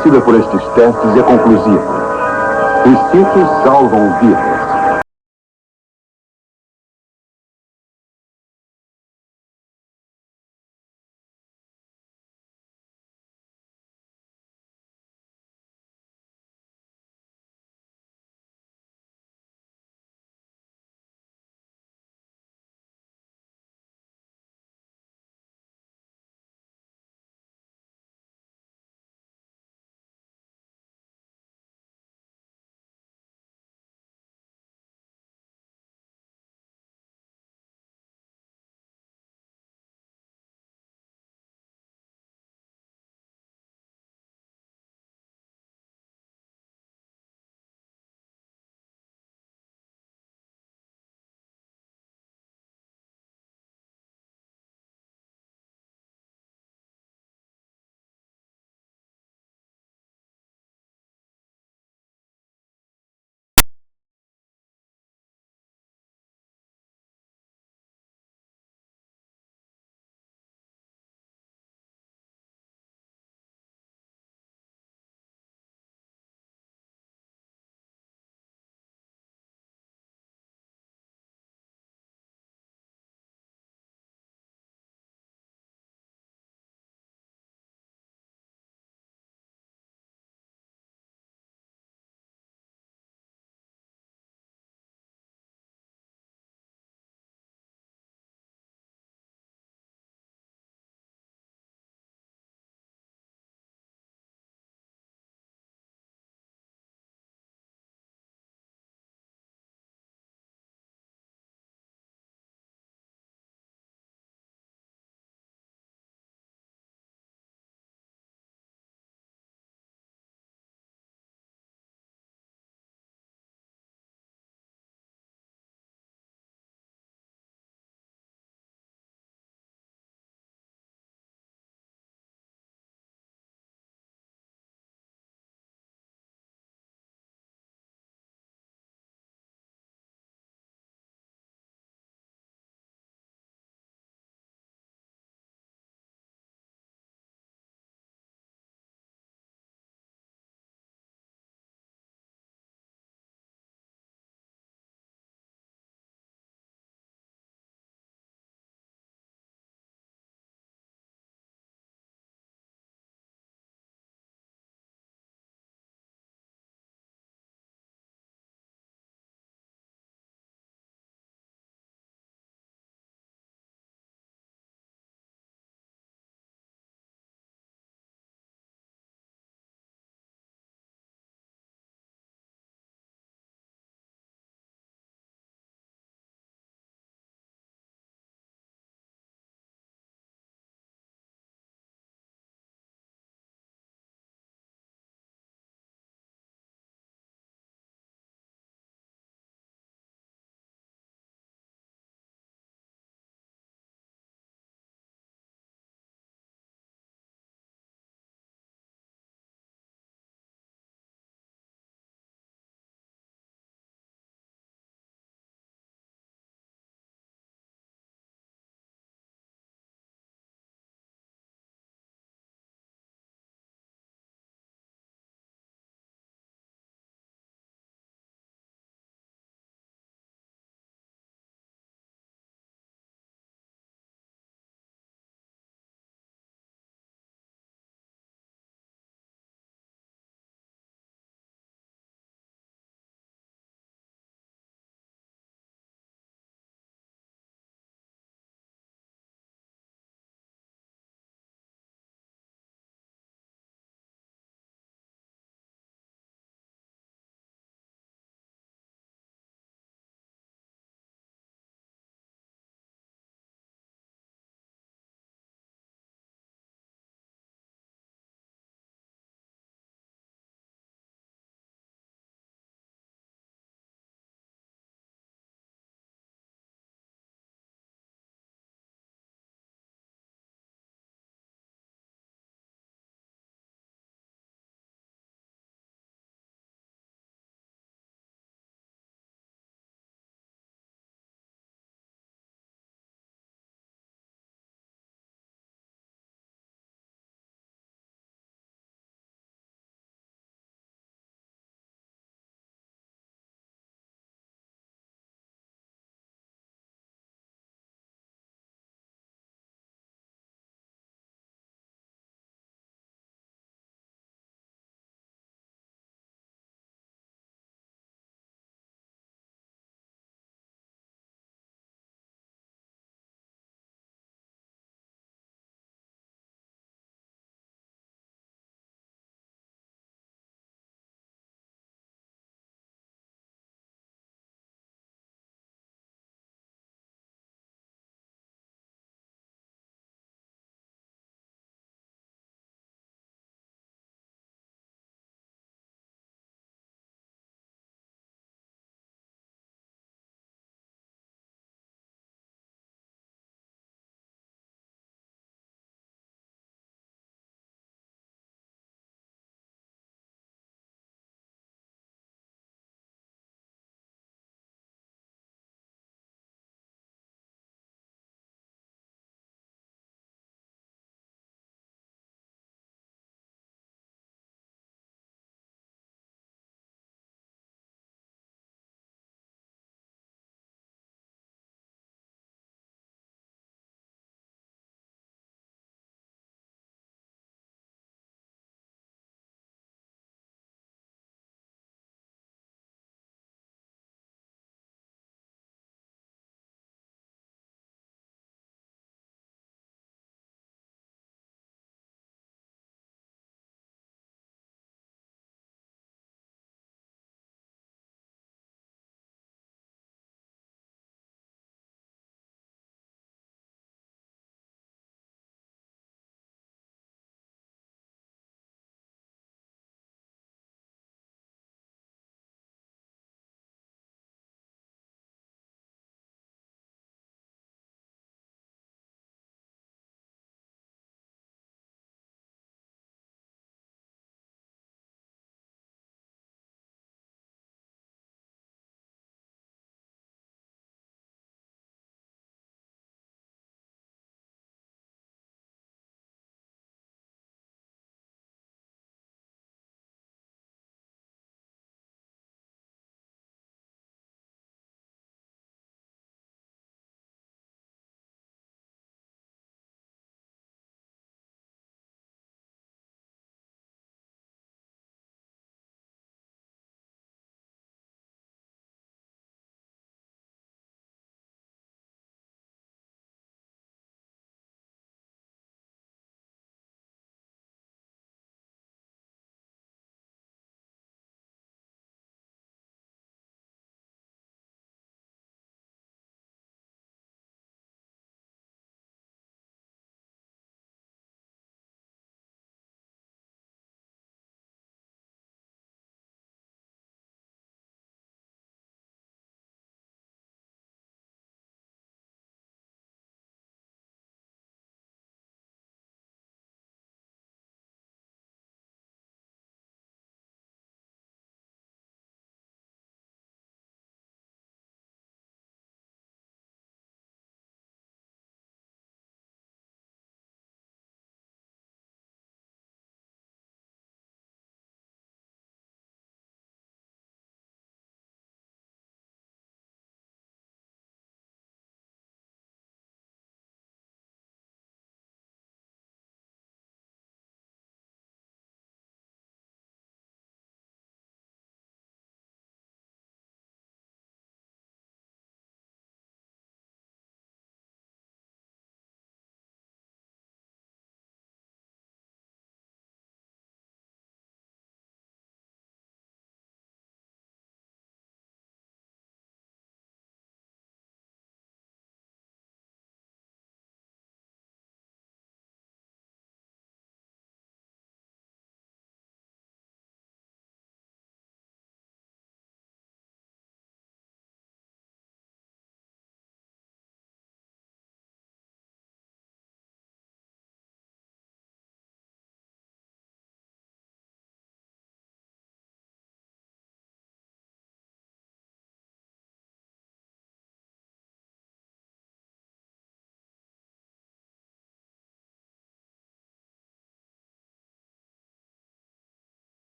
estabelecida por estes testes é conclusiva. Instintos salvam vidas.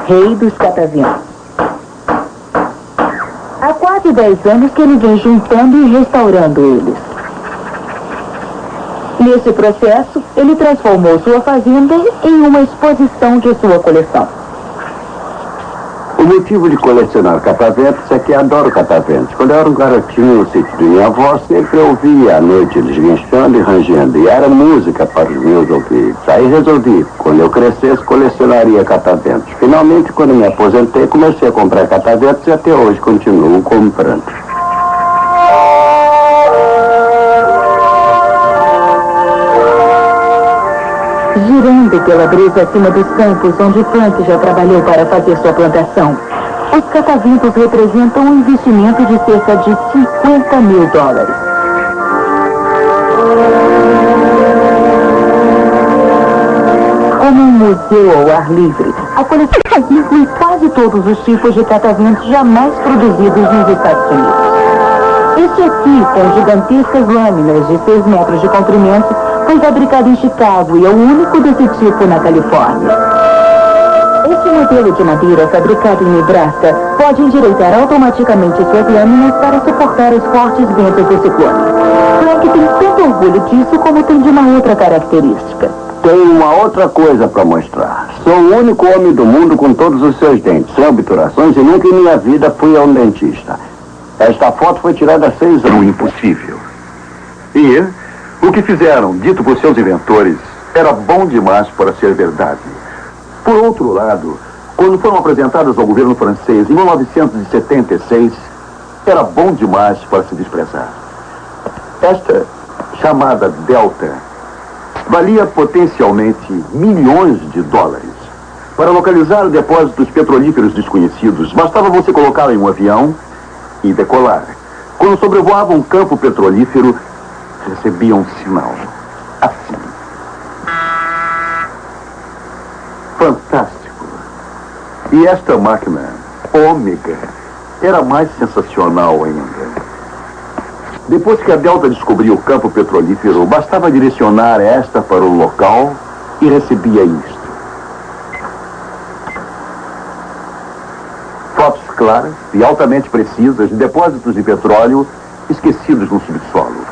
rei dos cataventos. Há quase 10 anos que ele vem juntando e restaurando eles. Nesse processo, ele transformou sua fazenda em uma exposição de sua coleção. O motivo de colecionar cataventos é que adoro cataventos. Quando eu era um garotinho no sítio de minha avó, sempre ouvia à noite eles guinchando e rangendo. E era música para os meus ouvidos. Aí resolvi, quando eu crescesse, colecionaria cataventos. Finalmente, quando me aposentei, comecei a comprar cataventos e até hoje continuo comprando. Girando pela brisa acima dos campos onde Frank já trabalhou para fazer sua plantação, os cataventos representam um investimento de cerca de $50 mil. Como um museu ao ar livre, a coleção inclui quase todos os tipos de cataventos jamais produzidos nos Estados Unidos. Este aqui, com gigantescas lâminas de 6 metros de comprimento, foi fabricado em Chicago e é o único desse tipo na Califórnia. Este modelo de madeira fabricado em Nebraska pode endireitar automaticamente suas lâminas para suportar os fortes ventos do ciclone. Frank tem tanto orgulho disso como tem de uma outra característica. Tenho uma outra coisa para mostrar. Sou o único homem do mundo com todos os seus dentes, sem obturações, e nunca em minha vida fui a um dentista. Esta foto foi tirada há 6 anos. Impossível. E o que fizeram, dito por seus inventores, era bom demais para ser verdade. Por outro lado, quando foram apresentadas ao governo francês em 1976, era bom demais para se desprezar. Esta, chamada Delta, valia potencialmente $milhões. Para localizar depósitos petrolíferos desconhecidos, bastava você colocá-la em um avião e decolar. Quando sobrevoava um campo petrolífero, recebia um sinal. Assim. Fantástico. E esta máquina, Ômega, era mais sensacional ainda. Depois que a Delta descobriu o campo petrolífero, bastava direcionar esta para o local e recebia isto. Fotos claras e altamente precisas de depósitos de petróleo esquecidos no subsolo.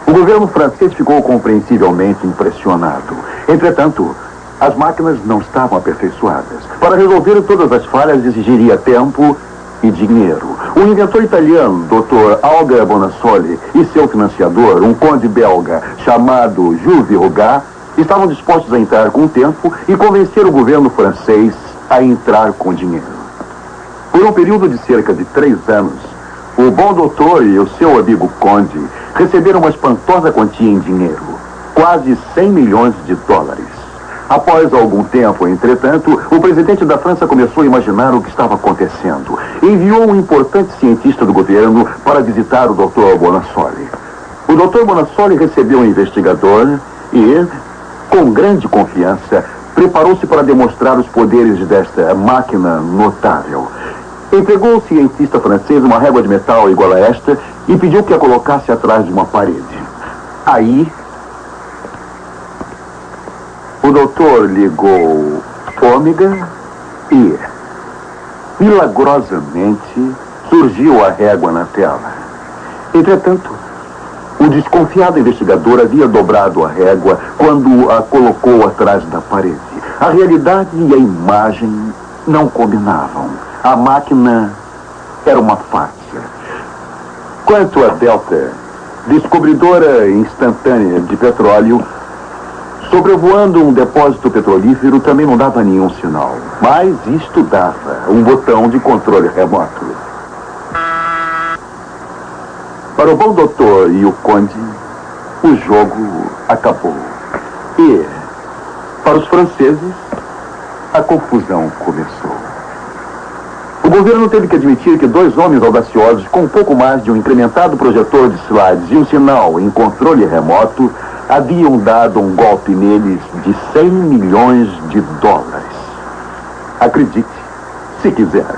O governo francês ficou compreensivelmente impressionado. Entretanto, as máquinas não estavam aperfeiçoadas. Para resolver todas as falhas exigiria tempo e dinheiro. O inventor italiano, Dr. Alga Bonassoli, e seu financiador, um conde belga chamado Jules Verrogat, estavam dispostos a entrar com o tempo e convencer o governo francês a entrar com dinheiro. Por um período de cerca de 3 anos, o bom doutor e o seu amigo conde receberam uma espantosa quantia em dinheiro, quase $100 milhões. Após algum tempo, entretanto, o presidente da França começou a imaginar o que estava acontecendo. Enviou um importante cientista do governo para visitar o Dr. Bonassoli. O Dr. Bonassoli recebeu o investigador e, com grande confiança, preparou-se para demonstrar os poderes desta máquina notável. Entregou ao cientista francês uma régua de metal igual a esta e pediu que a colocasse atrás de uma parede. Aí, o doutor ligou Ômega e, milagrosamente, surgiu a régua na tela. Entretanto, o desconfiado investigador havia dobrado a régua quando a colocou atrás da parede. A realidade e a imagem não combinavam. A máquina era uma farsa. Quanto a Delta, descobridora instantânea de petróleo, sobrevoando um depósito petrolífero também não dava nenhum sinal. Mas isto dava um botão de controle remoto. Para o bom doutor e o conde, o jogo acabou. E, para os franceses, a confusão começou. O governo teve que admitir que 2 homens audaciosos, com um pouco mais de um incrementado projetor de slides e um sinal em controle remoto, haviam dado um golpe neles de $100 milhões. Acredite, se quiser.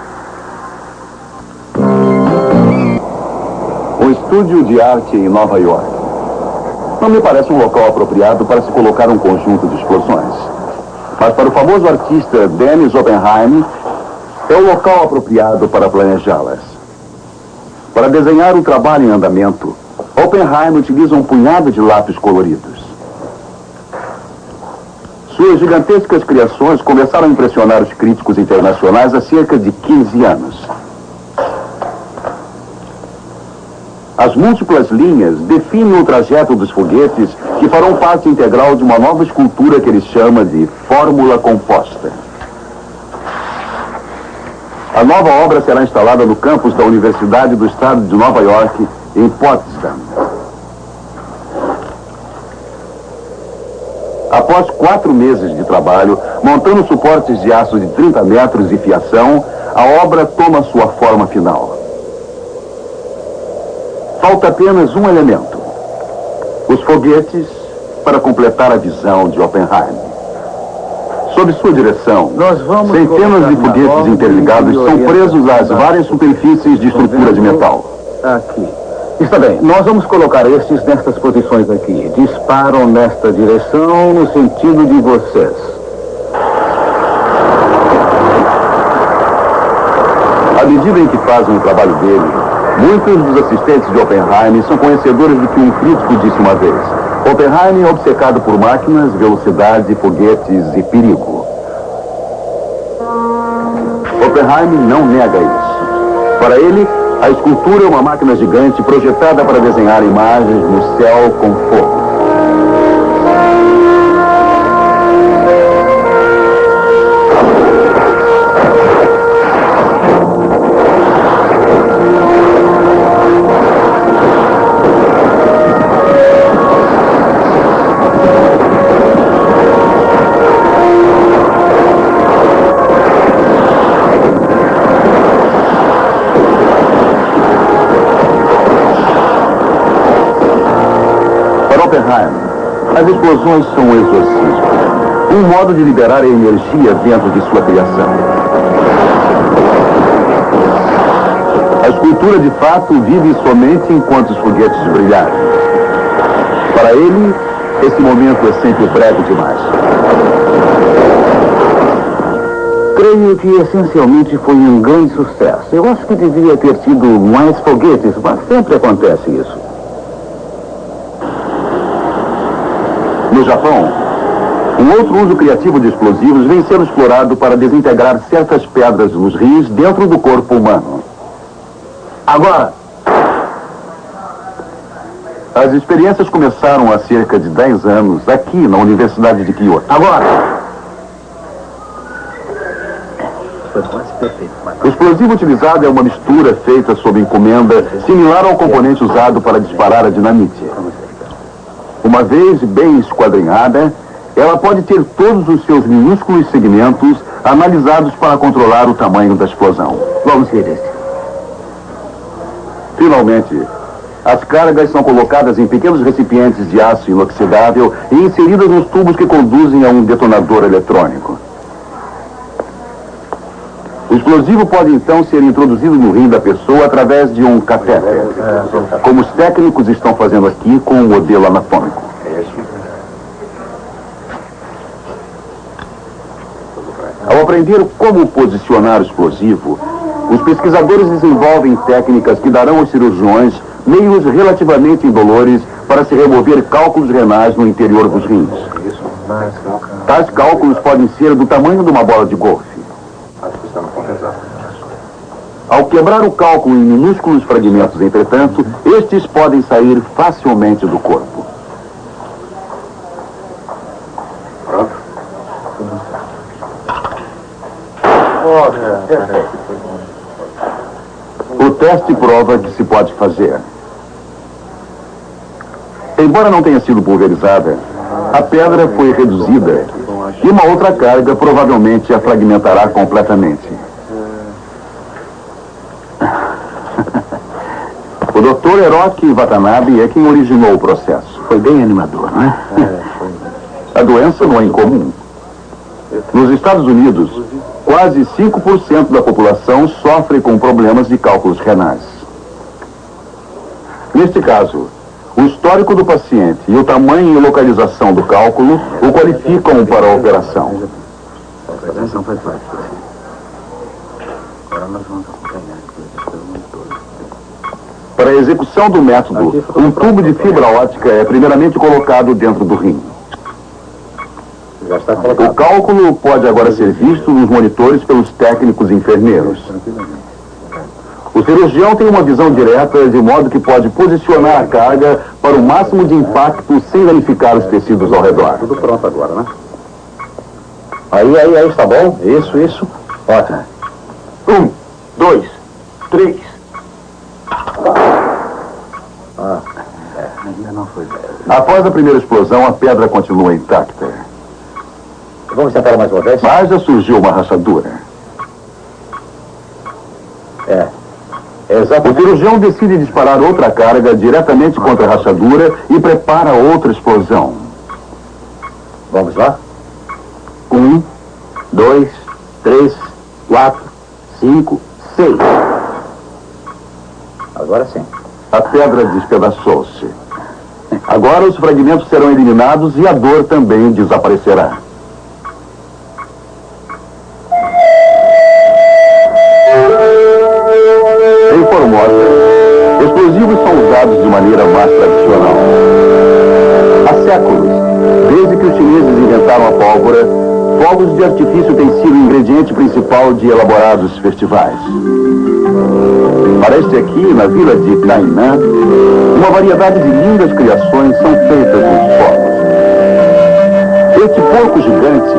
Um estúdio de arte em Nova York. Não me parece um local apropriado para se colocar um conjunto de explosões. Mas para o famoso artista Dennis Oppenheim, é o local apropriado para planejá-las. Para desenhar o trabalho em andamento, Oppenheim utiliza um punhado de lápis coloridos. Suas gigantescas criações começaram a impressionar os críticos internacionais há cerca de 15 anos. As múltiplas linhas definem o trajeto dos foguetes que farão parte integral de uma nova escultura que ele chama de Fórmula Composta. A nova obra será instalada no campus da Universidade do Estado de Nova York, em Potsdam. Após 4 meses de trabalho, montando suportes de aço de 30 metros e fiação, a obra toma sua forma final. Falta apenas um elemento: os foguetes para completar a visão de Oppenheim. Sob sua direção, centenas de foguetes interligados são presos às várias superfícies de estrutura de metal. Aqui. Está bem, nós vamos colocar estes nestas posições aqui. Disparam nesta direção no sentido de vocês. À medida em que fazem o trabalho dele, muitos dos assistentes de Oppenheim são conhecedores do que um crítico disse uma vez: Oppenheim é obcecado por máquinas, velocidade, foguetes e perigo. Oppenheim não nega isso. Para ele, a escultura é uma máquina gigante projetada para desenhar imagens no céu com fogo. As explosões são um exorcismo, um modo de liberar a energia dentro de sua criação. A escultura, de fato, vive somente enquanto os foguetes brilharem. Para ele, esse momento é sempre breve demais. Creio que essencialmente foi um grande sucesso. Eu acho que devia ter tido mais foguetes, mas sempre acontece isso. No Japão, um outro uso criativo de explosivos vem sendo explorado para desintegrar certas pedras nos rios dentro do corpo humano. Agora, as experiências começaram há cerca de 10 anos aqui na Universidade de Kyoto. agora. O explosivo utilizado é uma mistura feita sob encomenda, similar ao componente usado para disparar a dinamite. Uma vez bem esquadrinhada, ela pode ter todos os seus minúsculos segmentos analisados para controlar o tamanho da explosão. Vamos ver esse. Finalmente, as cargas são colocadas em pequenos recipientes de aço inoxidável e inseridas nos tubos que conduzem a um detonador eletrônico. O explosivo pode então ser introduzido no rim da pessoa através de um catéter, como os técnicos estão fazendo aqui com o modelo anatômico. Ao aprender como posicionar o explosivo, os pesquisadores desenvolvem técnicas que darão aos cirurgiões meios relativamente indolores para se remover cálculos renais no interior dos rins. Tais cálculos podem ser do tamanho de uma bola de golfe. Ao quebrar o cálculo em minúsculos fragmentos, entretanto, estes podem sair facilmente do corpo. O teste prova que se pode fazer. Embora não tenha sido pulverizada, a pedra foi reduzida e uma outra carga provavelmente a fragmentará completamente. O Dr. Hiroki Watanabe é quem originou o processo. Foi bem animador, não é? A doença não é incomum. Nos Estados Unidos, quase 5% da população sofre com problemas de cálculos renais. Neste caso, o histórico do paciente e o tamanho e localização do cálculo o qualificam para a operação. A operação faz parte. Para a execução do método, um tubo de fibra ótica é primeiramente colocado dentro do rim. Já está colocado. O cálculo pode agora ser visto nos monitores pelos técnicos enfermeiros. O cirurgião tem uma visão direta, de modo que pode posicionar a carga para o máximo de impacto sem danificar os tecidos ao redor. Tudo pronto agora, né? Aí, está bom? Isso. Ótimo. 1, 2, 3. Ainda não foi. Após a primeira explosão, a pedra continua intacta. Vamos tentar mais uma vez? Mas já surgiu uma rachadura. O Exatamente. cirurgião decide disparar outra carga diretamente contra a rachadura e prepara outra explosão. Vamos lá? 1, 2, 3, 4, 5, 6. Agora sim. A pedra despedaçou-se. Agora os fragmentos serão eliminados e a dor também desaparecerá. Em Formosa, explosivos são usados de maneira mais tradicional. Há séculos, desde que os chineses inventaram a pólvora, fogos de artifício têm sido o ingrediente principal de elaborados festivais. Para este aqui, na vila de Tainan, uma variedade de lindas criações são feitas nos fogos. Este porco gigante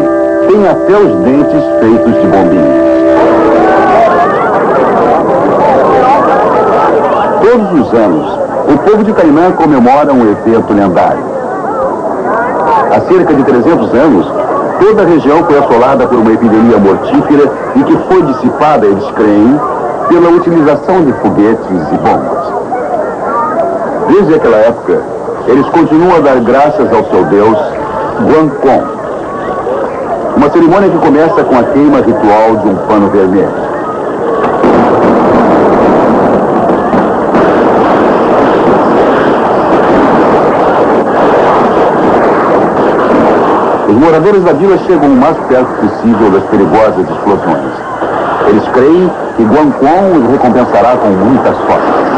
tem até os dentes feitos de bombinhas. Todos os anos, o povo de Tainan comemora um evento lendário. Há cerca de 300 anos, toda a região foi assolada por uma epidemia mortífera e que foi dissipada, eles creem, pela utilização de foguetes e bombas. Desde aquela época, eles continuam a dar graças ao seu deus, Guancong. Uma cerimônia que começa com a queima ritual de um pano vermelho. Os moradores da vila chegam o mais perto possível das perigosas explosões. Eles creem que Guancong os recompensará com muita sorte.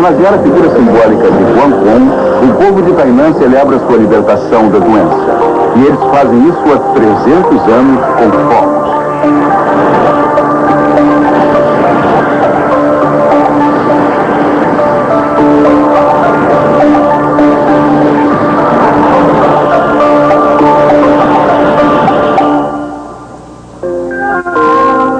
homenagear a figura simbólica de Guancong, o povo de Tainan celebra sua libertação da doença. E eles fazem isso há 300 anos com fogos.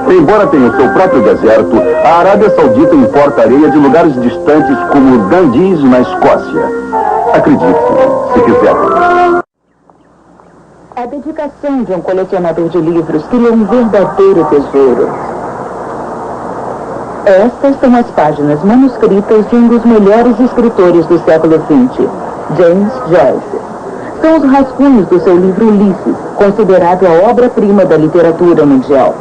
Embora tenha o seu próprio deserto, a Arábia Saudita importa areia de lugares distantes como Dundee, na Escócia. Acredite, se quiser. A dedicação de um colecionador de livros cria um verdadeiro tesouro. Estas são as páginas manuscritas de um dos melhores escritores do século XX, James Joyce. São os rascunhos do seu livro Ulisses, considerado a obra-prima da literatura mundial.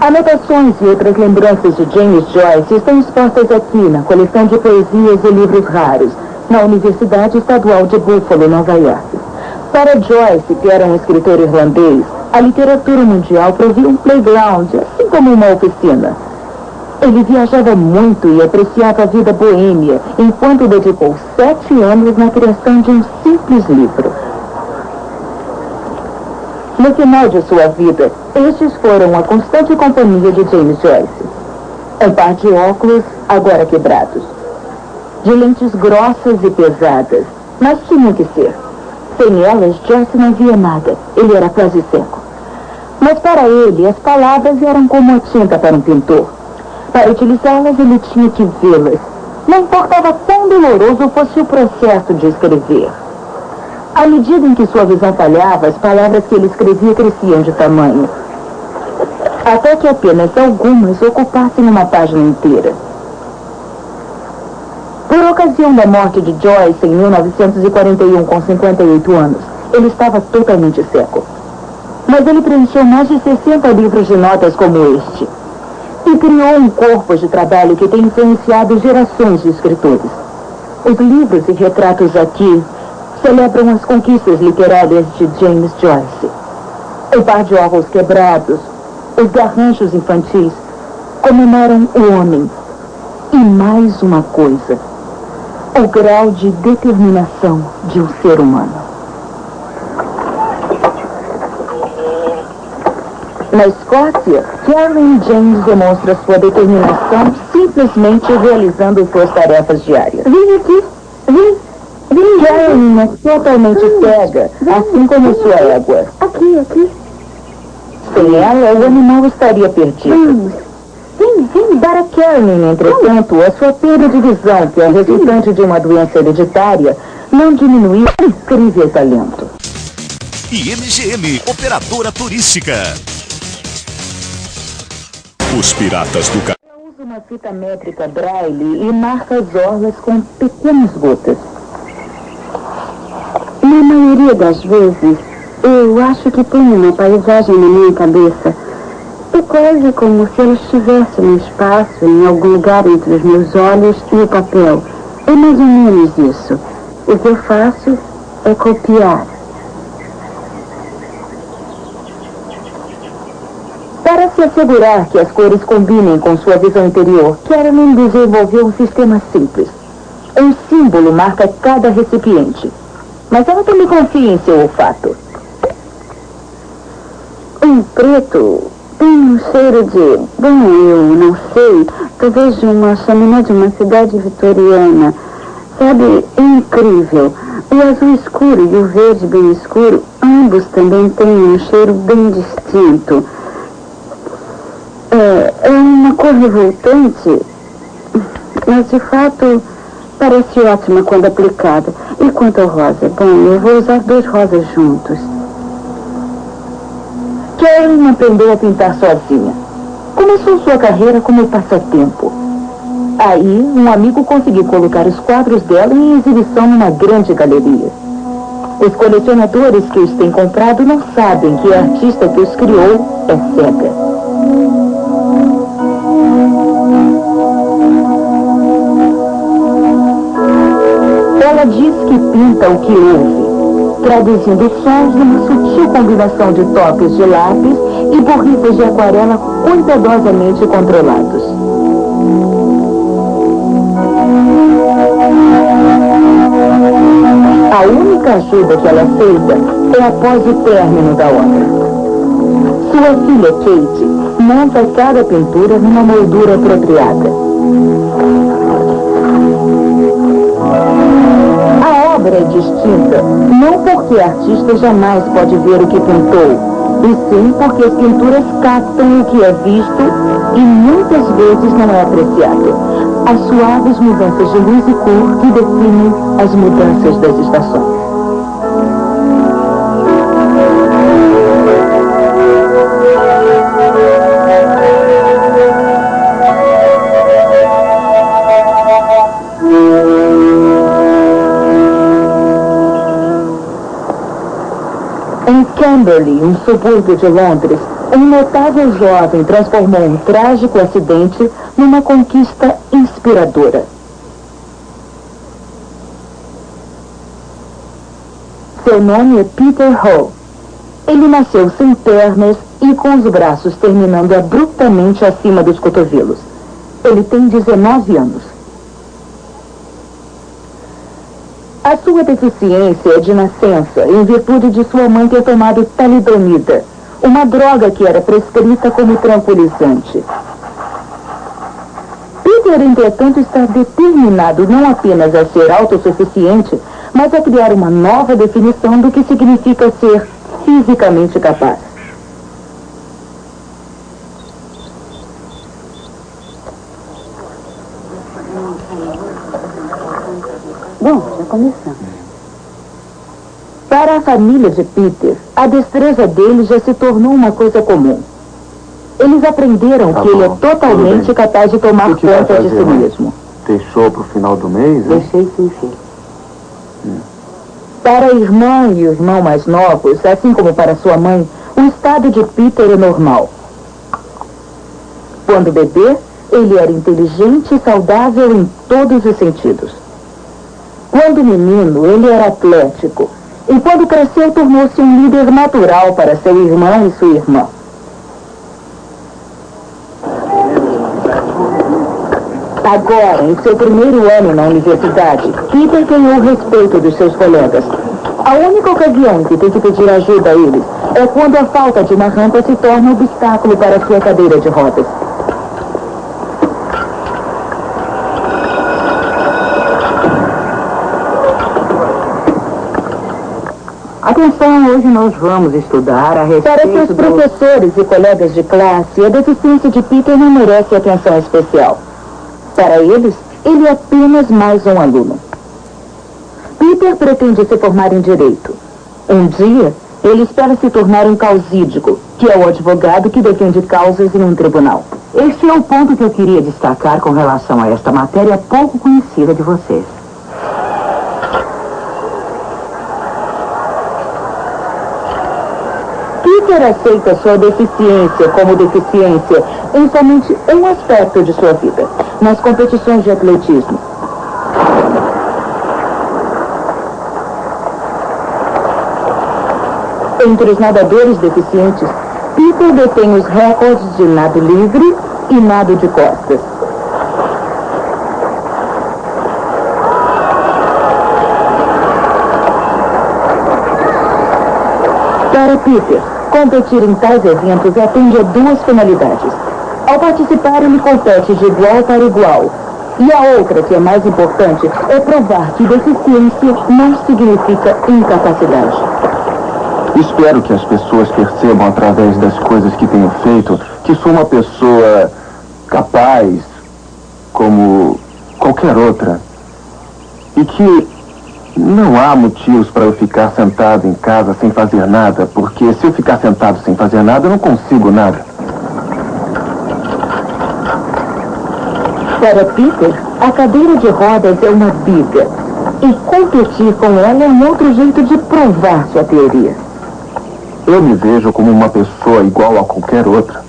Anotações e outras lembranças de James Joyce estão expostas aqui na coleção de poesias e livros raros, na Universidade Estadual de Buffalo, Nova York. Para Joyce, que era um escritor irlandês, a literatura mundial provia um playground, assim como uma oficina. Ele viajava muito e apreciava a vida boêmia, enquanto dedicou 7 anos na criação de um simples livro. No final de sua vida, estes foram a constante companhia de James Joyce. Um par de óculos, agora quebrados. De lentes grossas e pesadas, mas tinham que ser. Sem elas, Joyce não via nada. Ele era quase cego. Mas para ele, as palavras eram como a tinta para um pintor. Para utilizá-las, ele tinha que vê-las. Não importava quão doloroso fosse o processo de escrever. À medida em que sua visão falhava, as palavras que ele escrevia cresciam de tamanho. Até que apenas algumas ocupassem uma página inteira. ocasião da morte de Joyce, em 1941, com 58 anos, ele estava totalmente seco. Mas ele preencheu mais de 60 livros de notas como este. E criou um corpo de trabalho que tem influenciado gerações de escritores. Os livros e retratos aqui celebram as conquistas literárias de James Joyce. O par de órgãos quebrados, os garranchos infantis, comemoram o homem. E mais uma coisa, o grau de determinação de um ser humano. Na Escócia, Karen James demonstra sua determinação simplesmente realizando suas tarefas diárias. Vem aqui, vem. Karen é totalmente cega, assim como sua égua. Aqui. Sem ela, o animal estaria perdido. Vem. Para Karen, entretanto, a sua perda de visão, que é resultante de uma doença hereditária, não diminuiu o incrível talento. E MGM, operadora turística. Os Piratas do Caribe. Ela usa uma fita métrica Braille e marca as orlas com pequenas gotas. Na maioria das vezes, eu acho que tenho uma paisagem na minha cabeça. É quase como se ela estivesse no espaço, em algum lugar entre os meus olhos e o papel. É mais ou menos isso. O que eu faço é copiar. Para se assegurar que as cores combinem com sua visão interior, Karen desenvolveu um sistema simples. Um símbolo marca cada recipiente. Mas ela também confia em seu olfato. Um preto tem um cheiro de... Bom, eu não sei. Talvez de uma chaminé de uma cidade vitoriana. Sabe, é incrível. O azul escuro e o verde bem escuro, ambos também têm um cheiro bem distinto. É uma cor revoltante, mas de fato parece ótima quando aplicada. E quanto ao rosa? Bom, eu vou usar 2 rosas juntos. Karen aprendeu a pintar sozinha. Começou sua carreira como passatempo. Aí, um amigo conseguiu colocar os quadros dela em exibição numa grande galeria. Os colecionadores que os têm comprado não sabem que a artista que os criou é cega. Ela diz que pinta o que ouve, traduzindo sons numa sutil combinação de toques de lápis e borrifas de aquarela cuidadosamente controlados. A única ajuda que ela aceita é após o término da obra. Sua filha Kate monta cada pintura numa moldura apropriada. A obra é distinta, não porque a artista jamais pode ver o que pintou, e sim porque as pinturas captam o que é visto e muitas vezes não é apreciado. As suaves mudanças de luz e cor que definem as mudanças das estações. Em Camberley, um subúrbio de Londres, um notável jovem transformou um trágico acidente numa conquista inspiradora. Seu nome é Peter Hall. Ele nasceu sem pernas e com os braços terminando abruptamente acima dos cotovelos. Ele tem 19 anos. A sua deficiência é de nascença, em virtude de sua mãe ter tomado talidomida, uma droga que era prescrita como tranquilizante. Peter, entretanto, está determinado não apenas a ser autossuficiente, mas a criar uma nova definição do que significa ser fisicamente capaz. Bom, já começamos. Para a família de Peter, a destreza dele já se tornou uma coisa comum. Eles aprenderam que ele é totalmente capaz de tomar conta de si mesmo. Deixou para o final do mês, né? Deixei sim, filho. Para a irmã e o irmão mais novos, assim como para sua mãe, o estado de Peter é normal. Quando bebê, ele era inteligente e saudável em todos os sentidos. Quando menino, ele era atlético. E quando cresceu, tornou-se um líder natural para seu irmão e sua irmã. Agora, em seu primeiro ano na universidade, Peter ganhou o respeito dos seus colegas. A única ocasião em que tem que pedir ajuda a eles é quando a falta de uma rampa se torna obstáculo para sua cadeira de rodas. Atenção, hoje nós vamos estudar a respeito para seus professores e colegas de classe, a deficiência de Peter não merece atenção especial. Para eles, ele é apenas mais um aluno. Peter pretende se formar em Direito. Um dia, ele espera se tornar um causídico, que é o advogado que defende causas em um tribunal. Este é o ponto que eu queria destacar com relação a esta matéria pouco conhecida de vocês. Peter aceita sua deficiência como deficiência em somente um aspecto de sua vida, nas competições de atletismo. Entre os nadadores deficientes, Peter detém os recordes de nado livre e nado de costas. Para Peter, competir em tais eventos atende a duas finalidades. Ao participar, ele compete de igual para igual. E a outra, que é mais importante, é provar que deficiência não significa incapacidade. Espero que as pessoas percebam através das coisas que tenho feito que sou uma pessoa capaz, como qualquer outra. E que não há motivos para eu ficar sentado em casa sem fazer nada, porque se eu ficar sentado sem fazer nada, eu não consigo nada. Para Peter, a cadeira de rodas é uma biga. E competir com ela é um outro jeito de provar sua teoria. Eu me vejo como uma pessoa igual a qualquer outra.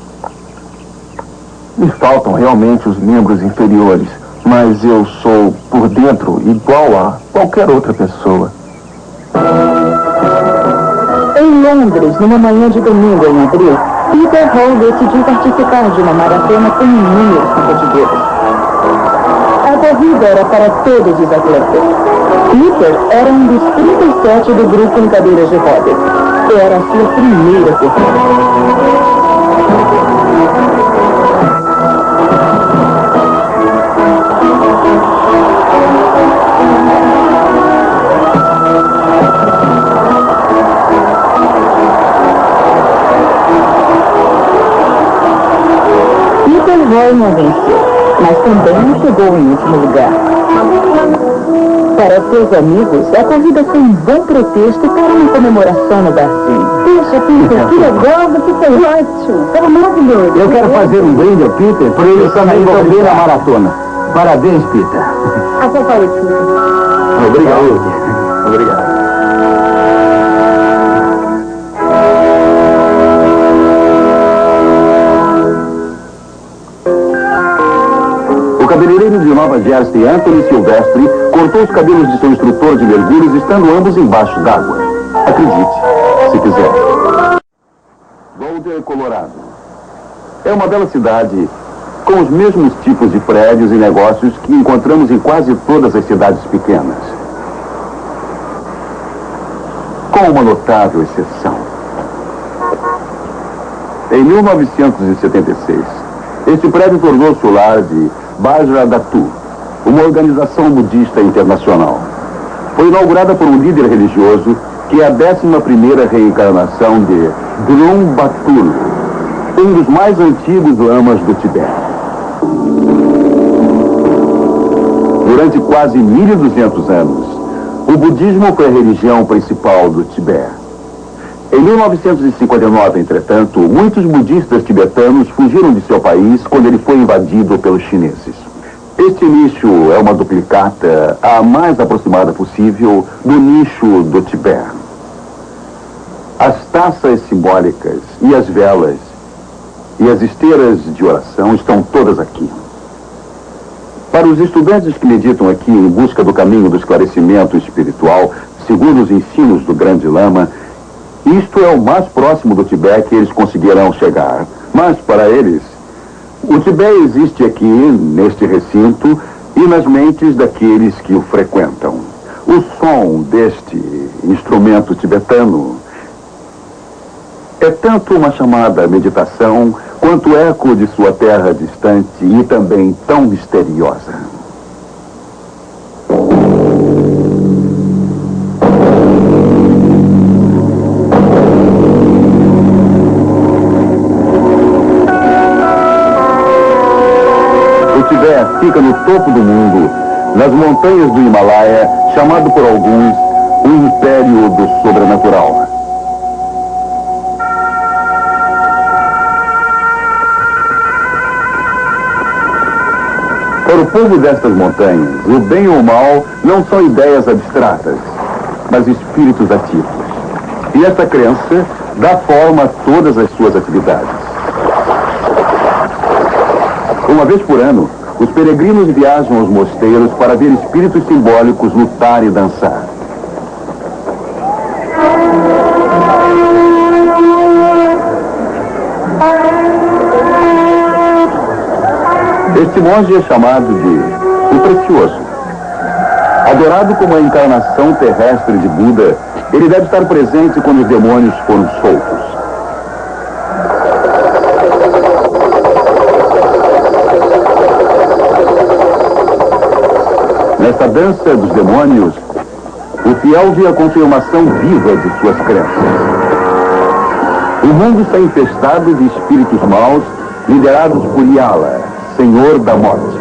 Me faltam realmente os membros inferiores, mas eu sou, por dentro, igual a qualquer outra pessoa. Em Londres, numa manhã de domingo em abril, Peter Hall decidiu participar de uma maratona com inúmeros competidores. A corrida era para todos os atletas. Peter era um dos 37 do grupo em cadeiras de rodas. Era a sua primeira corrida. Roy não venceu, mas também não chegou em último lugar. Para seus amigos, a corrida foi um bom pretexto para uma comemoração no barzinho. Puxa, Peter, que legal, você foi ótimo, foi maravilhoso. Eu quero fazer um brinde ao Peter por ele também envolver na maratona. Parabéns, Peter. Até parece. Obrigado. Obrigado. O cabeleireiro de Nova Jersey, Anthony Silvestre, cortou os cabelos de seu instrutor de mergulhos estando ambos embaixo d'água. Acredite, se quiser. Boulder, Colorado. É uma bela cidade com os mesmos tipos de prédios e negócios que encontramos em quase todas as cidades pequenas. Com uma notável exceção. Em 1976, este prédio tornou-se o lar de Bajra Datu, uma organização budista internacional. Foi inaugurada por um líder religioso que é a 11ª reencarnação de Drung Batul, um dos mais antigos lamas do Tibete. Durante quase 1.200 anos, o budismo foi a religião principal do Tibete. Em 1959, entretanto, muitos budistas tibetanos fugiram de seu país quando ele foi invadido pelos chineses. Este nicho é uma duplicata a mais aproximada possível do nicho do Tibete. As taças simbólicas e as velas e as esteiras de oração estão todas aqui. Para os estudantes que meditam aqui em busca do caminho do esclarecimento espiritual, segundo os ensinos do Grande Lama, isto é o mais próximo do Tibete que eles conseguirão chegar. Mas para eles, o Tibete existe aqui, neste recinto, e nas mentes daqueles que o frequentam. O som deste instrumento tibetano é tanto uma chamada meditação, quanto eco de sua terra distante e também tão misteriosa. Fica no topo do mundo, nas montanhas do Himalaia, chamado por alguns o Império do Sobrenatural. Para o povo destas montanhas, o bem ou o mal não são ideias abstratas, mas espíritos ativos. E esta crença dá forma a todas as suas atividades. Uma vez por ano, os peregrinos viajam aos mosteiros para ver espíritos simbólicos lutar e dançar. Este monge é chamado de o Precioso. Adorado como a encarnação terrestre de Buda, ele deve estar presente quando os demônios foram soltos. Nesta dança dos demônios, o fiel vê a confirmação viva de suas crenças. O mundo está infestado de espíritos maus, liderados por Yala, Senhor da Morte.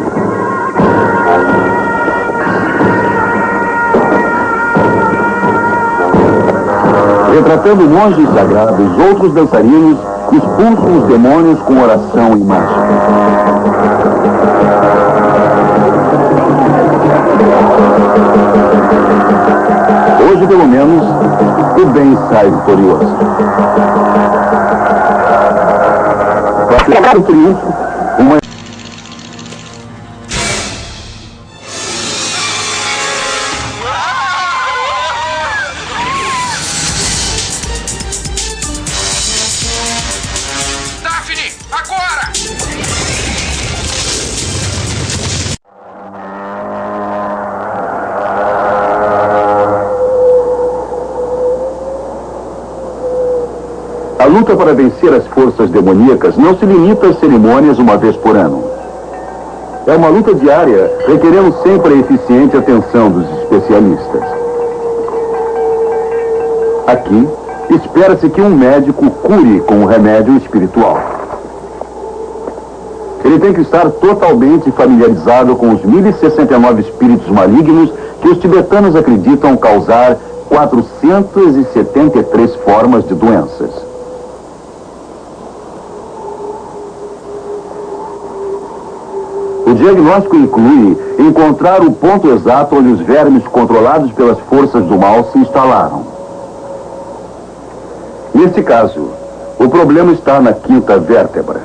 Retratando monges sagrados, outros dançarinos expulsam os demônios com oração e mágica. Hoje, pelo menos, o bem sai vitorioso. Para celebrar o triunfo, uma... Daphne, agora! A luta para vencer as forças demoníacas não se limita às cerimônias uma vez por ano. É uma luta diária, requerendo sempre a eficiente atenção dos especialistas. Aqui, espera-se que um médico cure com o remédio espiritual. Ele tem que estar totalmente familiarizado com os 1069 espíritos malignos que os tibetanos acreditam causar 473 formas de doenças. O diagnóstico inclui encontrar o ponto exato onde os vermes controlados pelas forças do mal se instalaram. Neste caso, o problema está na quinta vértebra.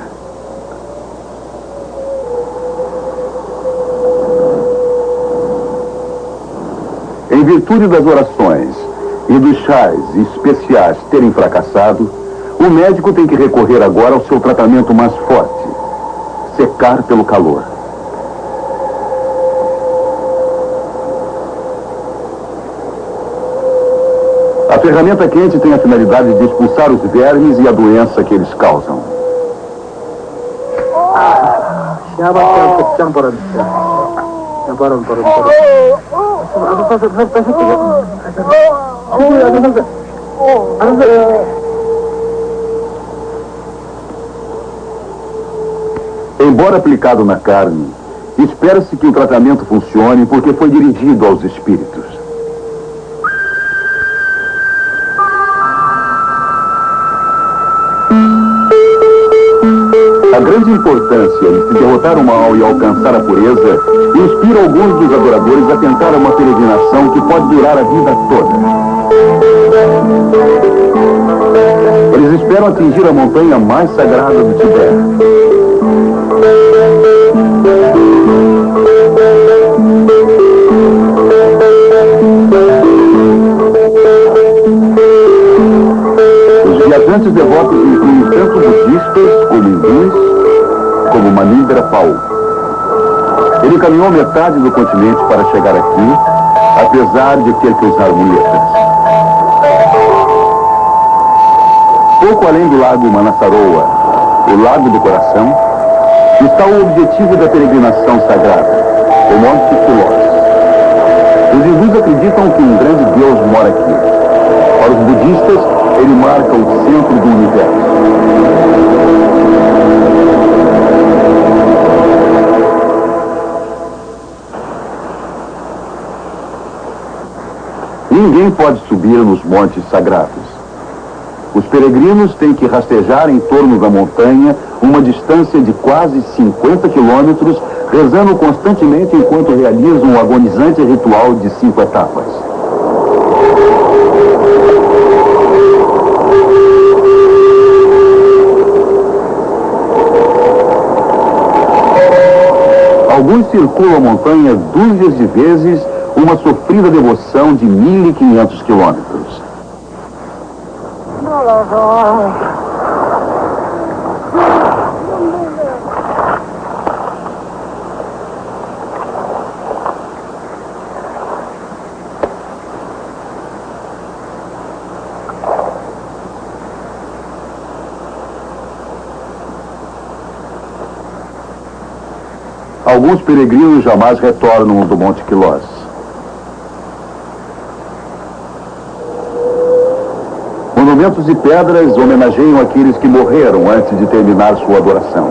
Em virtude das orações e dos chás especiais terem fracassado, o médico tem que recorrer agora ao seu tratamento mais forte: secar pelo calor. A ferramenta quente tem a finalidade de expulsar os vermes e a doença que eles causam. Embora aplicado na carne, espera-se que o tratamento funcione porque foi dirigido aos espíritos. A grande importância de se derrotar o mal e alcançar a pureza inspira alguns dos adoradores a tentar uma peregrinação que pode durar a vida toda. Eles esperam atingir a montanha mais sagrada do Tibete. Os viajantes devotos incluem tanto budistas como hindus, como Manindra Paul. Ele caminhou metade do continente para chegar aqui, apesar de ter que usar muletas. Pouco além do lago Manassaroa, o Lago do Coração, está o objetivo da peregrinação sagrada, o Monte Quilós. Os hindus acreditam que um grande Deus mora aqui. Para os budistas, ele marca o centro do universo. Ninguém pode subir nos montes sagrados. Os peregrinos têm que rastejar em torno da montanha uma distância de quase 50 quilômetros, rezando constantemente enquanto realizam o agonizante ritual de 5 etapas. Alguns circulam a montanha dúzias de vezes, uma sofrida devoção de 1.500 quilômetros. Alguns peregrinos jamais retornam do Monte Quilós. Monumentos e pedras homenageiam aqueles que morreram antes de terminar sua adoração.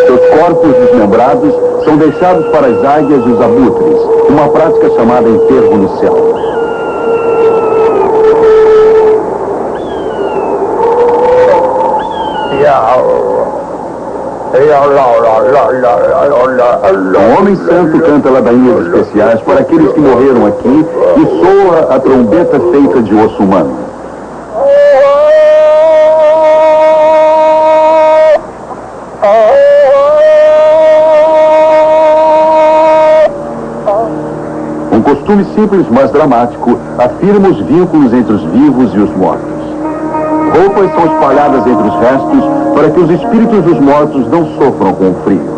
Seus corpos desmembrados são deixados para as águias e os abutres, uma prática chamada enterro no céu. Um homem santo canta ladainhas especiais para aqueles que morreram aqui e soa a trombeta feita de osso humano. Um costume simples, mas dramático, afirma os vínculos entre os vivos e os mortos. Roupas são espalhadas entre os restos para que os espíritos dos mortos não sofram com o frio.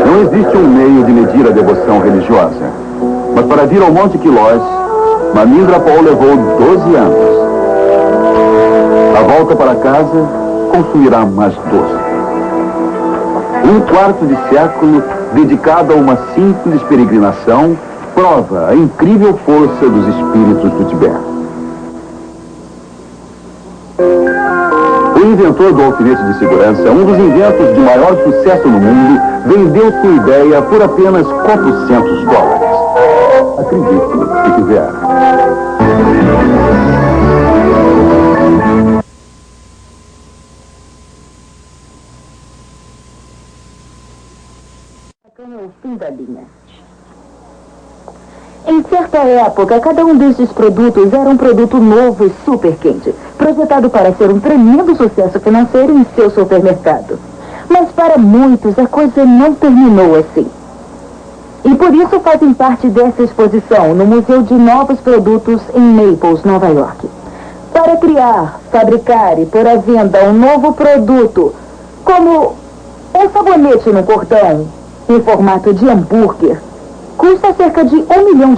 Não existe um meio de medir a devoção religiosa, mas para vir ao Monte Quilós, Manindra Paul levou 12 anos. A volta para casa consumirá mais 12. Um quarto de século dedicado a uma simples peregrinação prova a incrível força dos espíritos do Tibete. O inventor do alfinete de segurança, um dos inventos de maior sucesso no mundo, vendeu sua ideia por apenas $400. Acredite, se quiser. É o fim da linha. Em certa época, cada um desses produtos era um produto novo e super quente, projetado para ser um tremendo sucesso financeiro em seu supermercado. Mas para muitos, a coisa não terminou assim. E por isso fazem parte dessa exposição no Museu de Novos Produtos em Naples, Nova York. Para criar, fabricar e pôr à venda um novo produto, como um sabonete no cordão, em formato de hambúrguer, custa cerca de $1 milhão.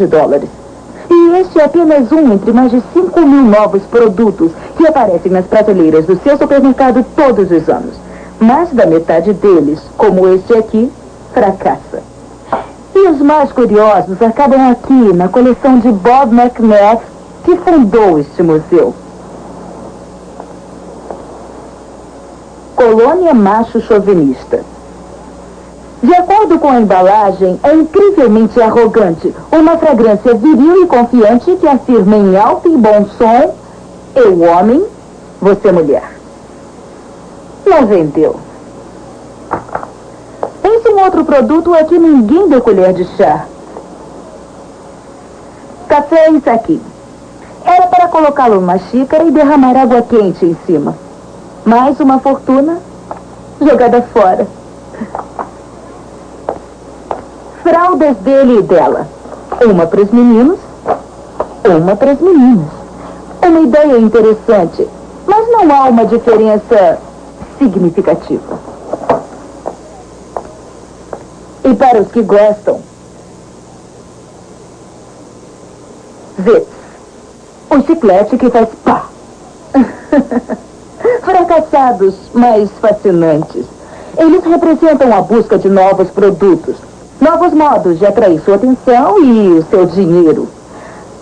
E este é apenas um entre mais de 5 mil novos produtos que aparecem nas prateleiras do seu supermercado todos os anos. Mais da metade deles, como este aqui, fracassa. E os mais curiosos acabam aqui na coleção de Bob McNabb, que fundou este museu. Colônia macho chauvinista. De acordo com a embalagem, é incrivelmente arrogante. Uma fragrância viril e confiante que afirma em alto e bom som: eu homem, você mulher. Não vendeu. Esse é um outro produto a que ninguém deu colher de chá. Café em saquinho. Era para colocá-lo numa xícara e derramar água quente em cima. Mais uma fortuna jogada fora. Fraldas dele e dela. Uma para os meninos, uma para as meninas. Uma ideia interessante, mas não há uma diferença significativa. E para os que gostam, Vitz, o chiclete que faz pá. Fracassados, mas fascinantes. Eles representam a busca de novos produtos, novos modos de atrair sua atenção e o seu dinheiro.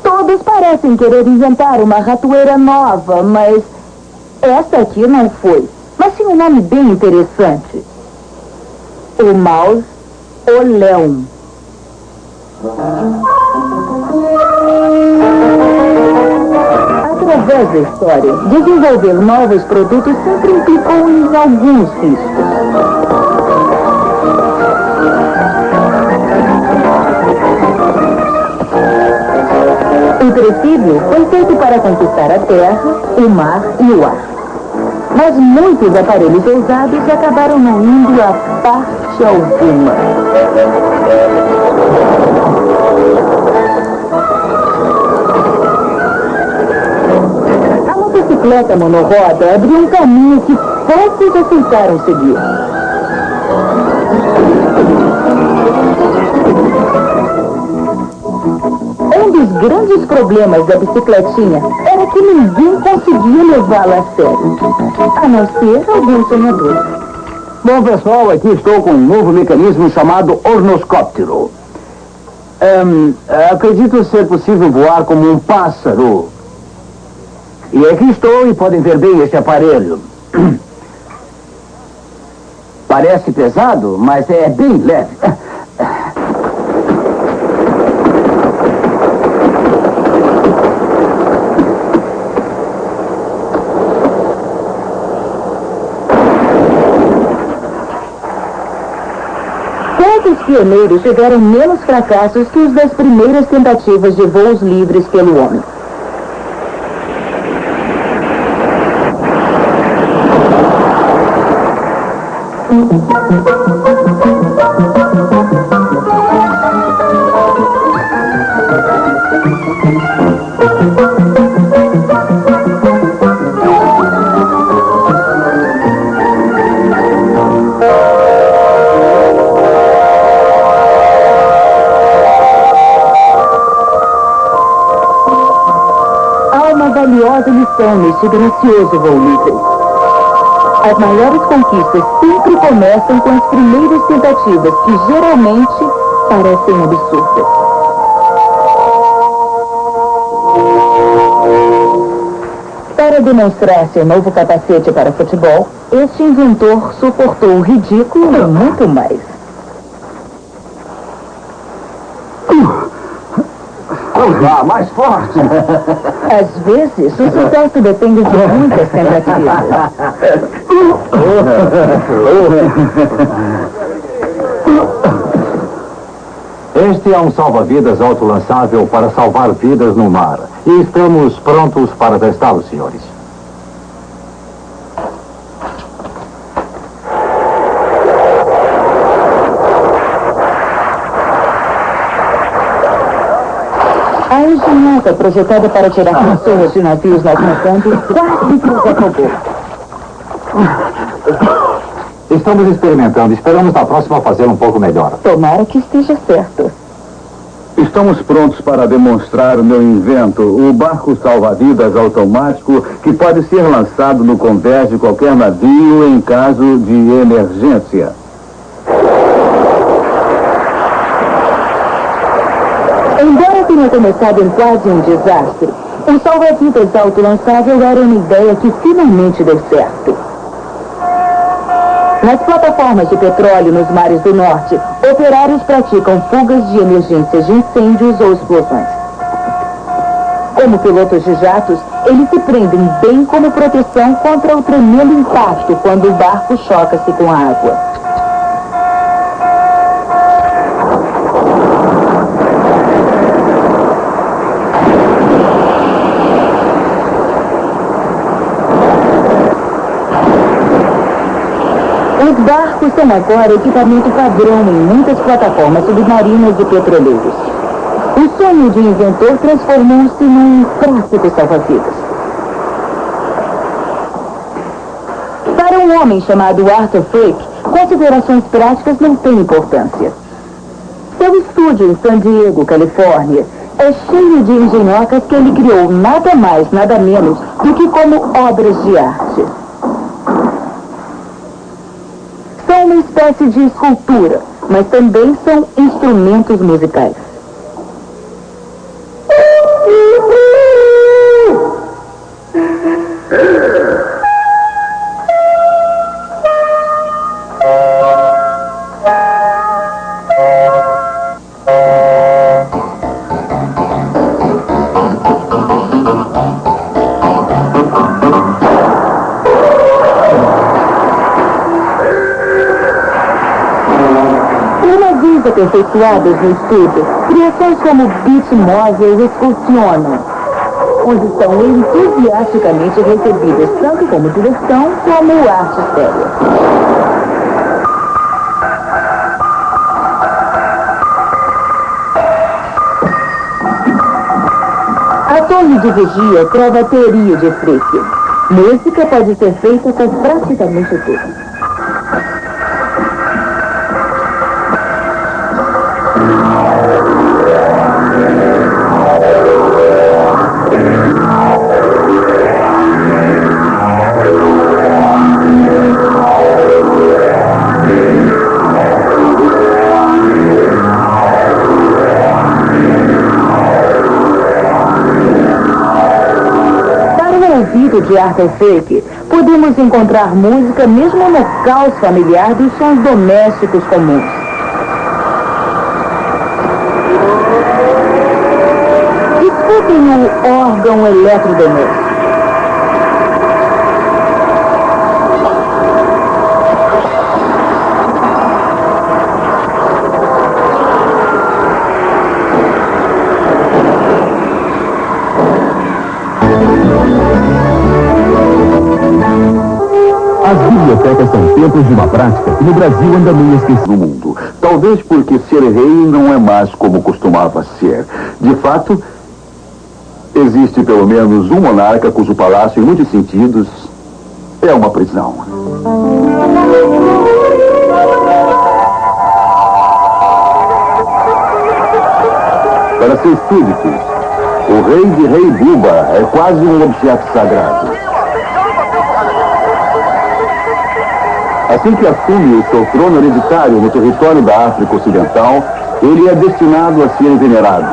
Todos parecem querer inventar uma ratoeira nova, mas essa aqui não foi. Mas tinha um nome bem interessante. O Mausoleum. Através da história, desenvolver novos produtos sempre implicou em alguns riscos. O triciclo foi feito para conquistar a terra, o mar e o ar. Mas muitos aparelhos ousados acabaram não indo a parte alguma. A motocicleta monoroda abriu um caminho que poucos aceitaram seguir. Um dos grandes problemas da bicicletinha era que ninguém conseguia levá-la a sério, a não ser alguns sonhadores. Bom, pessoal, aqui estou com um novo mecanismo chamado ornoscóptero. Acredito ser possível voar como um pássaro. E aqui estou e podem ver bem este aparelho. Parece pesado, mas é bem leve. Os pioneiros tiveram menos fracassos que os das primeiras tentativas de voos livres pelo homem. Valiosa lição neste gracioso voo livre. As maiores conquistas sempre começam com as primeiras tentativas, que geralmente parecem absurdas. Para demonstrar seu novo capacete para futebol, este inventor suportou o ridículo e muito mais. Vá, mais forte! Às vezes, o sucesso depende de muitas tentativas. Este é um salva-vidas autolançável para salvar vidas no mar. E estamos prontos para testá-lo, senhores. A engenhoca projetada para tirar pessoas de navios naufragando quase que os afogou. Estamos experimentando. Esperamos na próxima fazer um pouco melhor. Tomara que esteja certo. Estamos prontos para demonstrar o meu invento, o barco salva-vidas automático que pode ser lançado no convés de qualquer navio em caso de emergência. Embora tenha começado em quase um desastre, o salva-vidas autolançável era uma ideia que finalmente deu certo. Nas plataformas de petróleo nos mares do norte, operários praticam fugas de emergências de incêndios ou explosões. Como pilotos de jatos, eles se prendem bem como proteção contra o tremendo impacto quando o barco choca-se com a água. Os barcos são agora equipamento padrão em muitas plataformas submarinas e petroleiros. O sonho de inventor transformou-se num clássico salva-vidas. Para um homem chamado Arthur Fleck, considerações práticas não têm importância. Seu estúdio em San Diego, Califórnia, é cheio de engenhocas que ele criou nada mais, nada menos do que como obras de arte. São uma espécie de escultura, mas também são instrumentos musicais. Aperfeiçoadas no estúdio, criações como Beat Móvel excursionam, onde são entusiasticamente recebidas tanto como diversão como arte séria. A torre de vigia prova a teoria de Fricke. Música pode ser feita com praticamente tudo. De Arthur Fleck, podemos encontrar música mesmo no caos familiar dos sons domésticos comuns. Escutem o órgão eletrodoméstico. As bibliotecas são templos de uma prática que no Brasil anda meio esquecida no mundo. Talvez porque ser rei não é mais como costumava ser. De fato, existe pelo menos um monarca cujo palácio, em muitos sentidos, é uma prisão. Para seus súditos, o rei de Rei Buba é quase um objeto sagrado. Assim que assume o seu trono hereditário no território da África Ocidental, ele é destinado a ser venerado.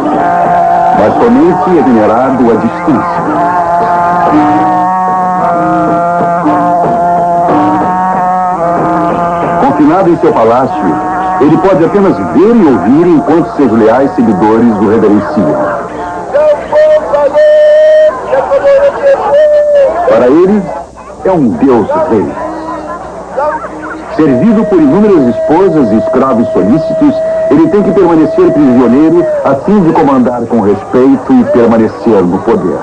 Mas somente é venerado à distância. Confinado em seu palácio, ele pode apenas ver e ouvir enquanto seus leais seguidores o reverenciam. Para ele, é um deus rei. Servido por inúmeras esposas e escravos solícitos, ele tem que permanecer prisioneiro a fim de comandar com respeito e permanecer no poder.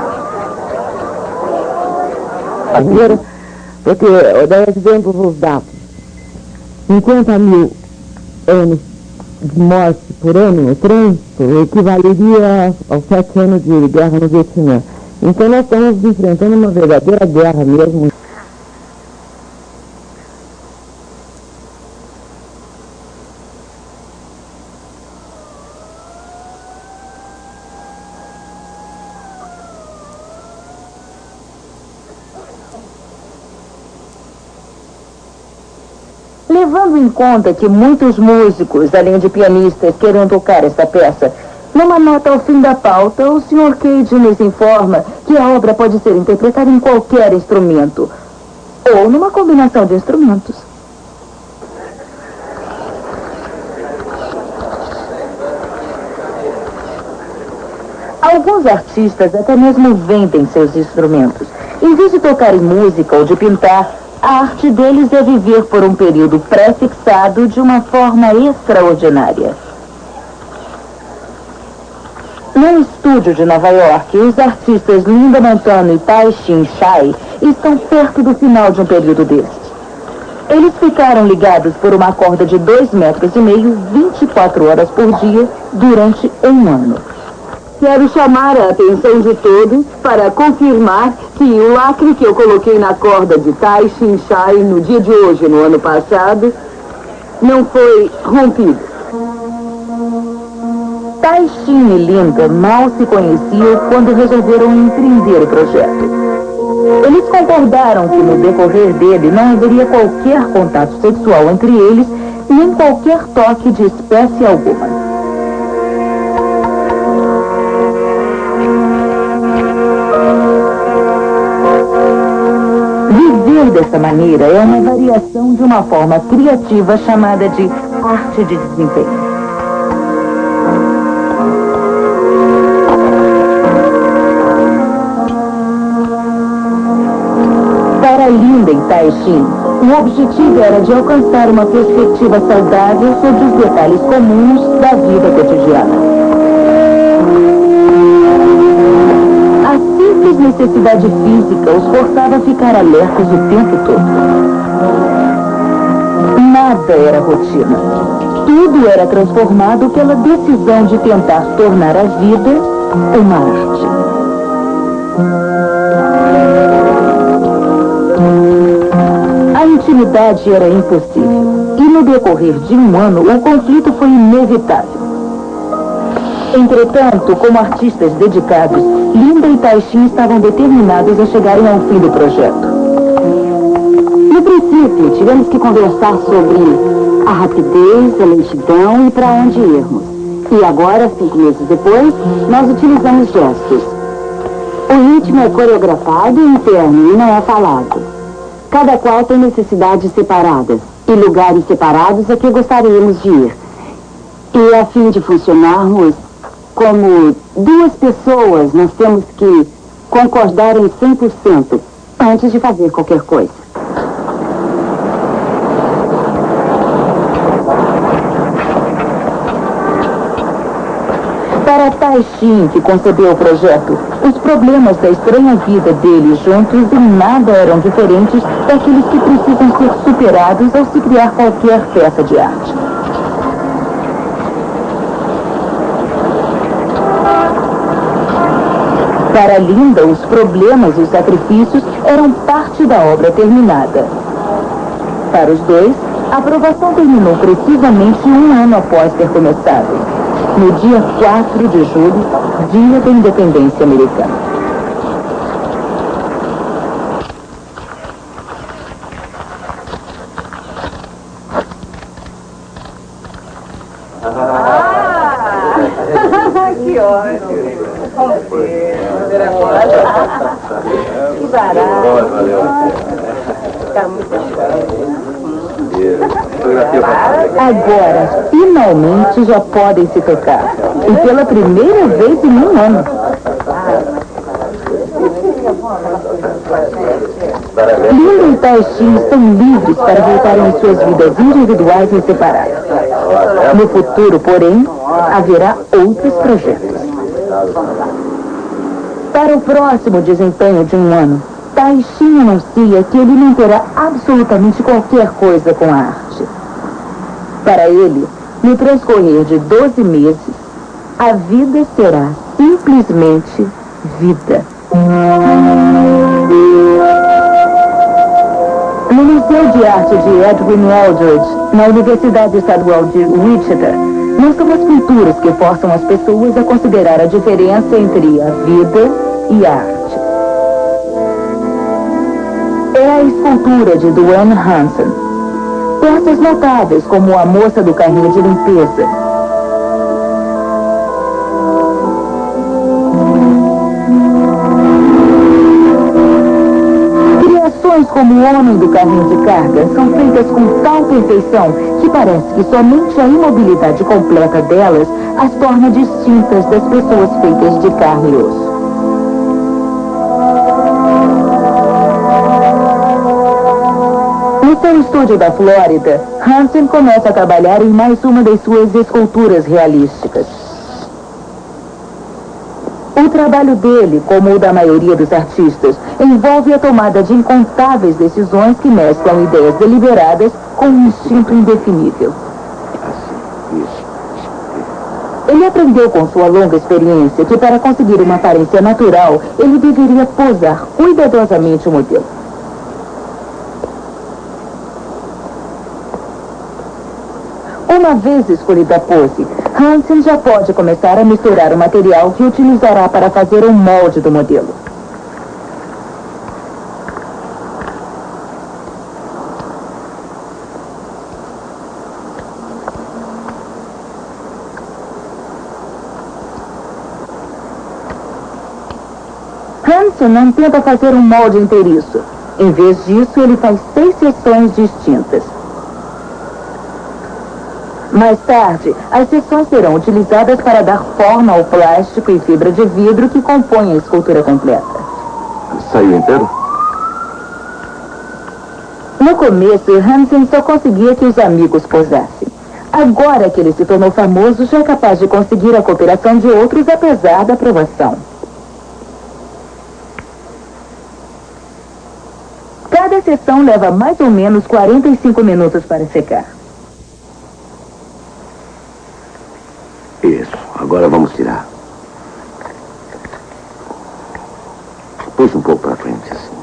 Agora, porque nós vemos os dados. 50.000 anos de morte por ano no trânsito equivaleria aos 7 anos de guerra no Vietnã. Então nós estamos enfrentando uma verdadeira guerra mesmo. Levando em conta que muitos músicos, além de pianistas, queiram tocar esta peça, numa nota ao fim da pauta, o Sr. Cage nos informa que a obra pode ser interpretada em qualquer instrumento, ou numa combinação de instrumentos. Alguns artistas até mesmo vendem seus instrumentos. Em vez de tocar em música ou de pintar, a arte deles é viver por um período pré-fixado de uma forma extraordinária. No estúdio de Nova York, os artistas Linda Montano e Tai-Shin Chai estão perto do final de um período desses. Eles ficaram ligados por uma corda de 2,5 metros, 24 horas por dia, durante um ano. Quero chamar a atenção de todos para confirmar que o lacre que eu coloquei na corda de Tai-Shin Chai no dia de hoje, no ano passado, não foi rompido. Tai-Shin e Linda mal se conheciam quando resolveram empreender o projeto. Eles concordaram que no decorrer dele não haveria qualquer contato sexual entre eles, nem qualquer toque de espécie alguma. Viver dessa maneira é uma variação de uma forma criativa chamada de arte de desempenho. Para Linda e Tai-Shin, o objetivo era de alcançar uma perspectiva saudável sobre os detalhes comuns da vida cotidiana. A simples necessidade física os forçava a ficar alertas o tempo todo. Nada era rotina. Tudo era transformado pela decisão de tentar tornar a vida uma arte. A intimidade era impossível, e no decorrer de um ano, o conflito foi inevitável. Entretanto, como artistas dedicados, Linda e Tai-Shin estavam determinados a chegarem ao fim do projeto. No princípio, tivemos que conversar sobre a rapidez, a lentidão e para onde irmos. E agora, 5 meses depois, nós utilizamos gestos. O ritmo é coreografado e interno e não é falado. Cada qual tem necessidades separadas e lugares separados a que gostaríamos de ir. E a fim de funcionarmos como 2 pessoas, nós temos que concordar em 100% antes de fazer qualquer coisa. Para Tai-Shin, que concebeu o projeto, os problemas da estranha vida deles juntos em nada eram diferentes daqueles que precisam ser superados ao se criar qualquer peça de arte. Para Linda, os problemas e os sacrifícios eram parte da obra terminada. Para os dois, a aprovação terminou precisamente um ano após ter começado. No dia 4 de julho, dia da independência americana. Que ótimo! Que barato! Tá muito Agora, finalmente já podem se tocar. E pela primeira vez em um ano. Linda e Tai-Shin estão livres para voltarem às suas vidas individuais e separadas. No futuro, porém, haverá outros projetos. Para o próximo desempenho de um ano, Tai-Shin anuncia que ele não terá absolutamente qualquer coisa com a arte. Para ele, no transcorrer de 12 meses, a vida será simplesmente vida. No Museu de Arte de Edwin Aldridge, na Universidade Estadual de Wichita, mostram as pinturas que forçam as pessoas a considerar a diferença entre a vida e a arte. É a escultura de Duane Hansen. Peças notáveis como a moça do carrinho de limpeza. Criações como o homem do carrinho de carga, são feitas com tal perfeição que parece que somente a imobilidade completa delas as torna distintas das pessoas feitas de carne e osso. No seu estúdio da Flórida, Hansen começa a trabalhar em mais uma das suas esculturas realísticas. O trabalho dele, como o da maioria dos artistas, envolve a tomada de incontáveis decisões que mesclam ideias deliberadas com um instinto indefinível. Ele aprendeu com sua longa experiência que para conseguir uma aparência natural, ele deveria posar cuidadosamente o modelo. Uma vez escolhida a pose, Hansen já pode começar a misturar o material que utilizará para fazer um molde do modelo. Hansen não tenta fazer um molde inteiriço. Em vez disso, ele faz 6 seções distintas. Mais tarde, as seções serão utilizadas para dar forma ao plástico e fibra de vidro que compõem a escultura completa. Saiu inteiro? No começo, Hansen só conseguia que os amigos posassem. Agora que ele se tornou famoso, já é capaz de conseguir a cooperação de outros apesar da aprovação. Cada sessão leva mais ou menos 45 minutos para secar. Isso, agora vamos tirar. Puxa um pouco para frente, assim.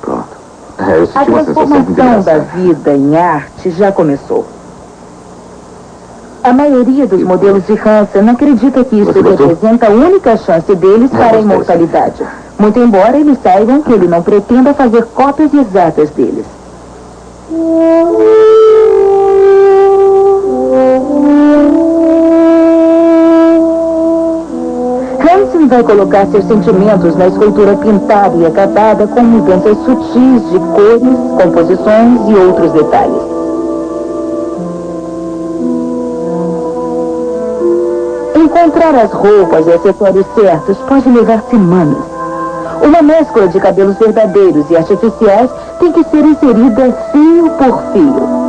Pronto. Eu senti A uma sensação muito transformação da engraçada. vida em arte já começou. A maioria dos modelos de Hansen acredita que isso Você gostou? representa a única chance deles para a gostei, imortalidade. Muito embora eles saibam que ele não pretenda fazer cópias exatas deles. Hansen vai colocar seus sentimentos na escultura pintada e acabada com mudanças sutis de cores, composições e outros detalhes. Encontrar as roupas e acessórios certos pode levar semanas. Uma mescla de cabelos verdadeiros e artificiais tem que ser inserida fio por fio.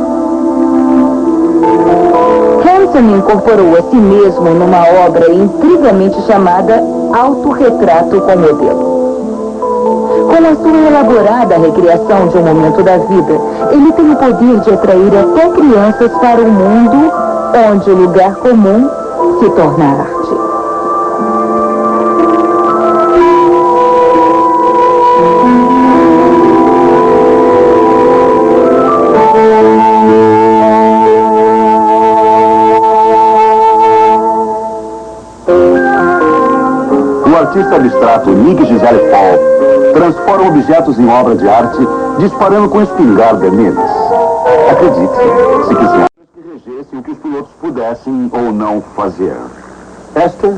Hansen incorporou a si mesmo numa obra incrivelmente chamada Autorretrato com Modelo. Com a sua elaborada recriação de um momento da vida, ele tem o poder de atrair até crianças para um mundo onde o lugar comum se torna arte. O artista abstrato Nick Gisele Paul transforma objetos em obra de arte disparando com espingarda neles. Acredite, se quiser, que regessem o que os pilotos pudessem ou não fazer. Esta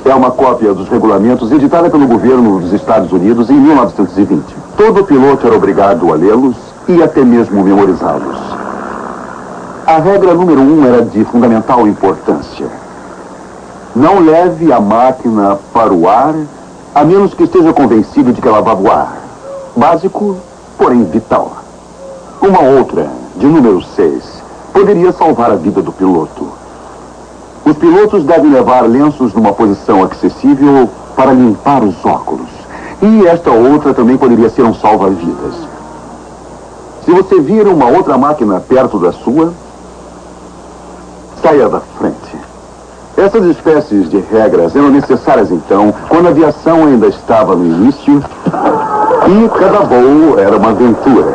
é uma cópia dos regulamentos editada pelo governo dos Estados Unidos em 1920. Todo piloto era obrigado a lê-los e até mesmo memorizá-los. A regra número 1 era de fundamental importância. Não leve a máquina para o ar, a menos que esteja convencido de que ela vai voar. Básico, porém vital. Uma outra, de número 6, poderia salvar a vida do piloto. Os pilotos devem levar lenços numa posição acessível para limpar os óculos. E esta outra também poderia ser um salva-vidas. Se você vir uma outra máquina perto da sua, saia da frente. Essas espécies de regras eram necessárias, então, quando a aviação ainda estava no início e cada voo era uma aventura.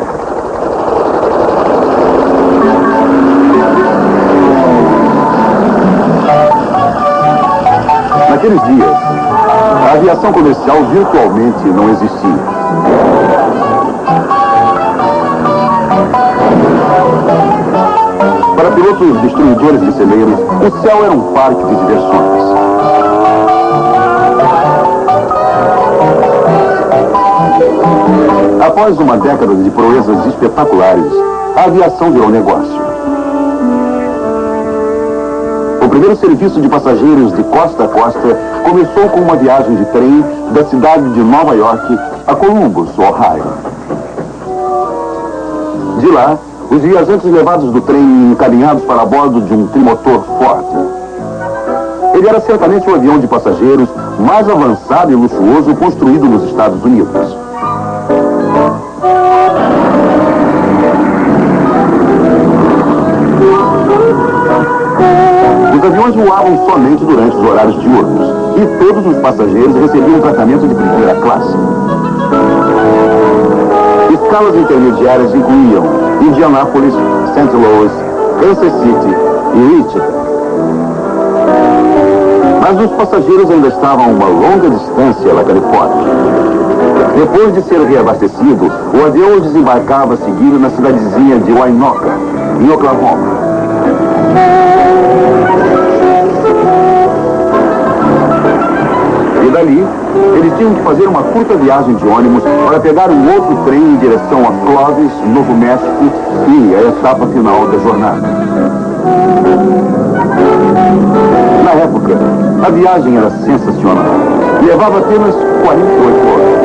Naqueles dias, a aviação comercial virtualmente não existia. Para pilotos destruidores de celeiros, o céu era um parque de diversões. Após uma década de proezas espetaculares, a aviação virou negócio. O primeiro serviço de passageiros de costa a costa começou com uma viagem de trem da cidade de Nova York a Columbus, Ohio. De lá, os viajantes levados do trem encaminhados para bordo de um trimotor Ford. Ele era certamente o avião de passageiros mais avançado e luxuoso construído nos Estados Unidos. Os aviões voavam somente durante os horários diurnos e todos os passageiros recebiam tratamento de primeira classe. Escalas intermediárias incluíam Indianápolis, St. Louis, Kansas City e Wichita. Mas os passageiros ainda estavam a uma longa distância da Califórnia. Depois de ser reabastecido, o avião os desembarcava a seguir na cidadezinha de Winoka, em Oklahoma. E dali, eles tinham que fazer uma curta viagem de ônibus para pegar um outro trem em direção a Clovis, Novo México, e a etapa final da jornada. Na época, a viagem era sensacional. Levava apenas 48 horas.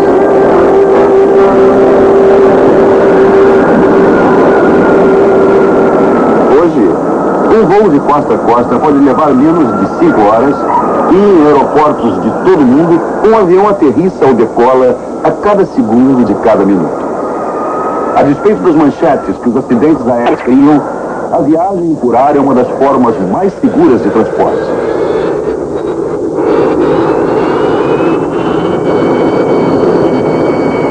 Hoje, um voo de costa a costa pode levar menos de 5 horas e em aeroportos de todo o mundo, um avião aterrissa ou decola a cada segundo de cada minuto. A despeito das manchetes que os acidentes aéreos criam, a viagem por ar é uma das formas mais seguras de transporte.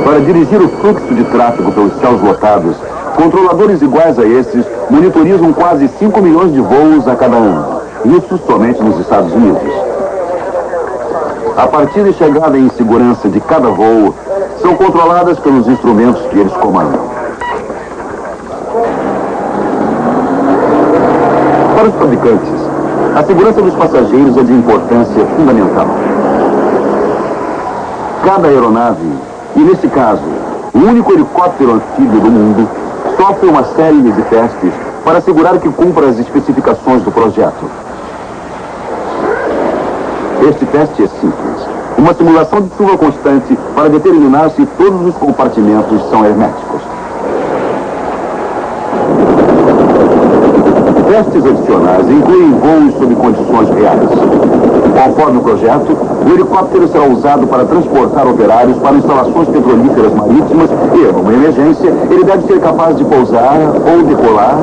Para dirigir o fluxo de tráfego pelos céus lotados, controladores iguais a esses monitorizam quase 5 milhões de voos a cada ano. Isso somente nos Estados Unidos. A partida e chegada em segurança de cada voo são controladas pelos instrumentos que eles comandam. Para os fabricantes, a segurança dos passageiros é de importância fundamental. Cada aeronave, e nesse caso, o único helicóptero anfíbio do mundo, sofre uma série de testes para assegurar que cumpra as especificações do projeto. Este teste é simples. Uma simulação de chuva constante para determinar se todos os compartimentos são herméticos. Testes adicionais incluem voos sob condições reais. Conforme o projeto, o helicóptero será usado para transportar operários para instalações petrolíferas marítimas e, numa emergência, ele deve ser capaz de pousar ou decolar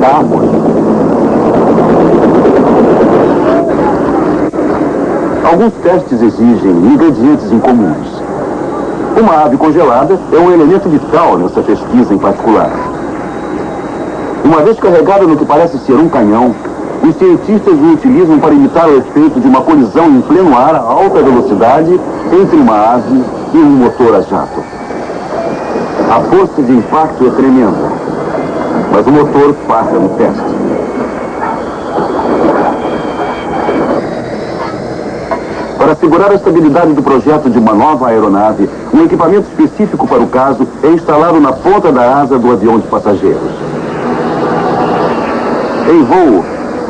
da água. Alguns testes exigem ingredientes incomuns. Uma ave congelada é um elemento vital nessa pesquisa em particular. Uma vez carregada no que parece ser um canhão, os cientistas o utilizam para imitar o efeito de uma colisão em pleno ar a alta velocidade entre uma ave e um motor a jato. A força de impacto é tremenda, mas o motor falha no teste. Para assegurar a estabilidade do projeto de uma nova aeronave, um equipamento específico para o caso é instalado na ponta da asa do avião de passageiros. Em voo,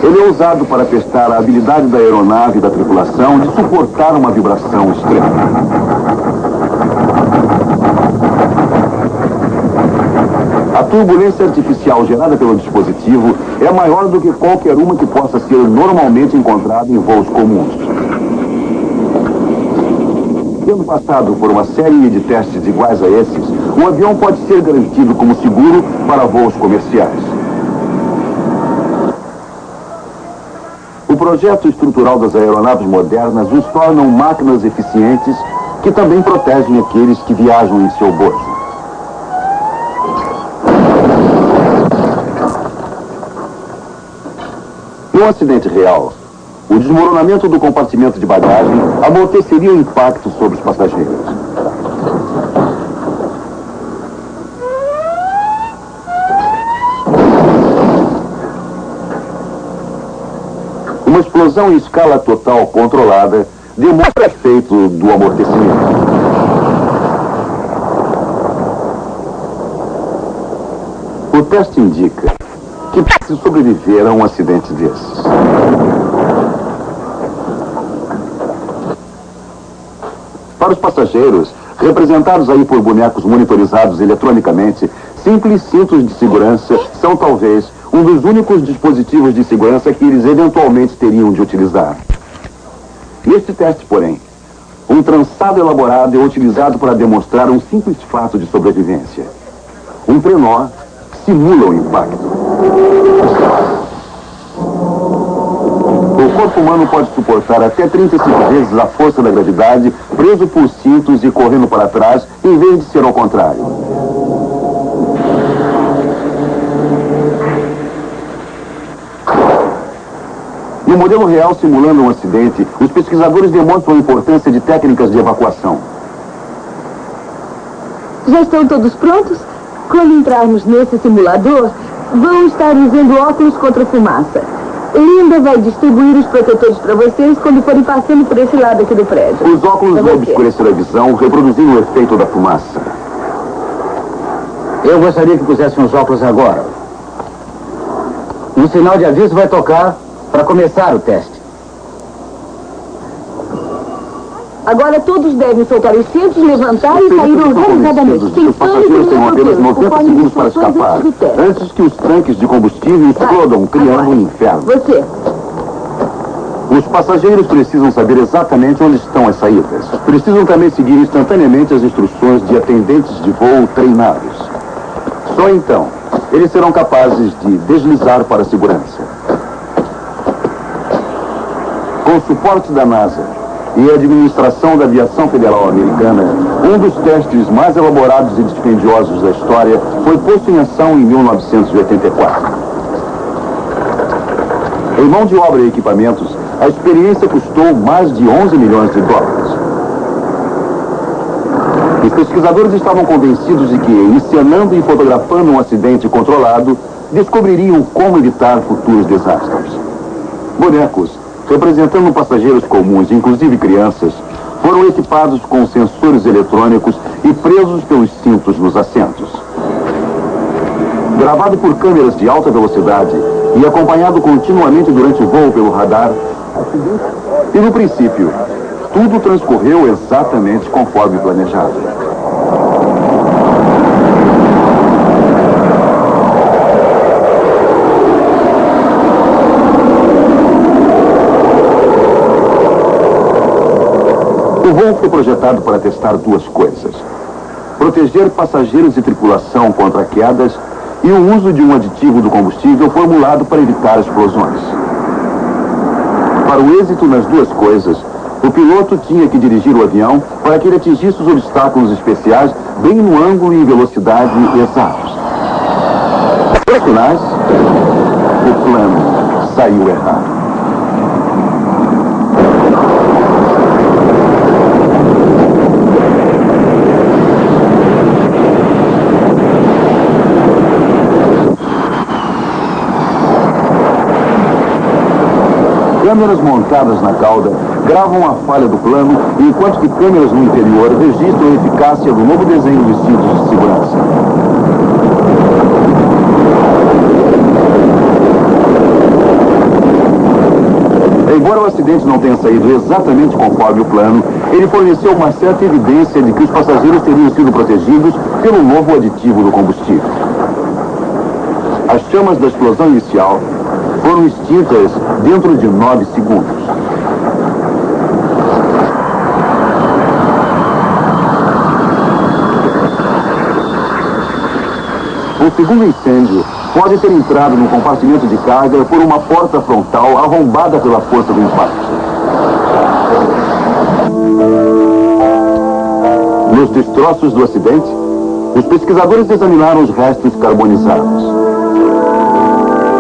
ele é usado para testar a habilidade da aeronave e da tripulação de suportar uma vibração extrema. A turbulência artificial gerada pelo dispositivo é maior do que qualquer uma que possa ser normalmente encontrada em voos comuns. Tendo passado por uma série de testes iguais a esses, o avião pode ser garantido como seguro para voos comerciais. O projeto estrutural das aeronaves modernas os tornam máquinas eficientes que também protegem aqueles que viajam em seu bojo. Num acidente real, o desmoronamento do compartimento de bagagem amorteceria o impacto sobre os passageiros. Uma explosão em escala total controlada demonstra o efeito do amortecimento. O teste indica que pode sobreviver a um acidente desses. Para os passageiros, representados aí por bonecos monitorizados eletronicamente, simples cintos de segurança são talvez um dos únicos dispositivos de segurança que eles eventualmente teriam de utilizar. Neste teste, porém, um trançado elaborado é utilizado para demonstrar um simples fato de sobrevivência. Um trenó simula o impacto. O corpo humano pode suportar até 35 vezes a força da gravidade, preso por cintos e correndo para trás, em vez de ser ao contrário. No modelo real simulando um acidente, os pesquisadores demonstram a importância de técnicas de evacuação. Já estão todos prontos? Quando entrarmos nesse simulador, vão estar usando óculos contra fumaça. Linda vai distribuir os protetores para vocês quando forem passando por esse lado aqui do prédio. Os óculos vão obscurecer a visão, reproduzindo o efeito da fumaça. Eu gostaria que pusessem os óculos agora. Um sinal de aviso vai tocar para começar o teste. Agora todos devem soltar os cintos, levantar e sair organizadamente. Os passageiros têm apenas 90 segundos para escapar, antes que os tanques de combustível explodam, criando um inferno. Você. Os passageiros precisam saber exatamente onde estão as saídas. Precisam também seguir instantaneamente as instruções de atendentes de voo treinados. Só então, eles serão capazes de deslizar para a segurança. Com o suporte da NASA e a administração da aviação federal americana, um dos testes mais elaborados e dispendiosos da história foi posto em ação em 1984. Em mão de obra e equipamentos, a experiência custou mais de 11 milhões de dólares. Os pesquisadores estavam convencidos de que, encenando e fotografando um acidente controlado, descobririam como evitar futuros desastres. Bonecos, representando passageiros comuns, inclusive crianças, foram equipados com sensores eletrônicos e presos pelos cintos nos assentos. Gravado por câmeras de alta velocidade e acompanhado continuamente durante o voo pelo radar, e no princípio, tudo transcorreu exatamente conforme planejado. O voo foi projetado para testar duas coisas: proteger passageiros e tripulação contra quedas e o uso de um aditivo do combustível formulado para evitar explosões. Para o êxito nas duas coisas, o piloto tinha que dirigir o avião para que ele atingisse os obstáculos especiais bem no ângulo e velocidade exatos. Para finais, o plano saiu errado. Câmeras montadas na cauda gravam a falha do plano, enquanto que câmeras no interior registram a eficácia do novo desenho dos cintos de segurança. Embora o acidente não tenha saído exatamente conforme o plano, ele forneceu uma certa evidência de que os passageiros teriam sido protegidos pelo novo aditivo do combustível. As chamas da explosão inicial foram extintas dentro de 9 segundos. O segundo incêndio pode ter entrado no compartimento de carga por uma porta frontal arrombada pela força do impacto. Nos destroços do acidente, os pesquisadores examinaram os restos carbonizados.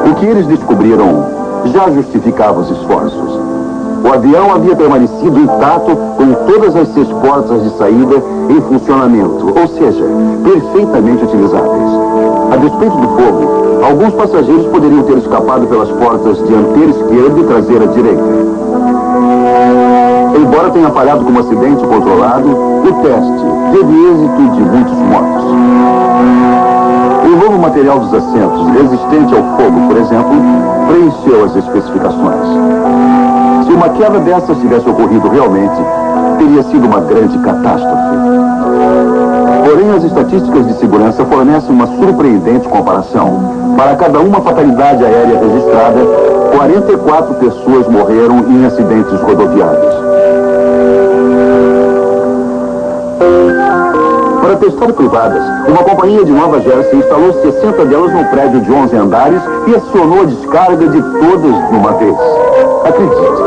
O que eles descobriram já justificava os esforços. O avião havia permanecido intacto com todas as 6 portas de saída em funcionamento, ou seja, perfeitamente utilizáveis. A despeito do fogo, alguns passageiros poderiam ter escapado pelas portas dianteira esquerda e traseira direita. Embora tenha falhado como acidente controlado, o teste teve êxito de muitos mortos. O novo material dos assentos, resistente ao fogo, por exemplo, preencheu as especificações. Se uma queda dessas tivesse ocorrido realmente, teria sido uma grande catástrofe. Porém, as estatísticas de segurança fornecem uma surpreendente comparação. Para cada uma fatalidade aérea registrada, 44 pessoas morreram em acidentes rodoviários. Para testar privadas, uma companhia de Nova Jersey instalou 60 delas num prédio de 11 andares e acionou a descarga de todas de uma vez. Acredite,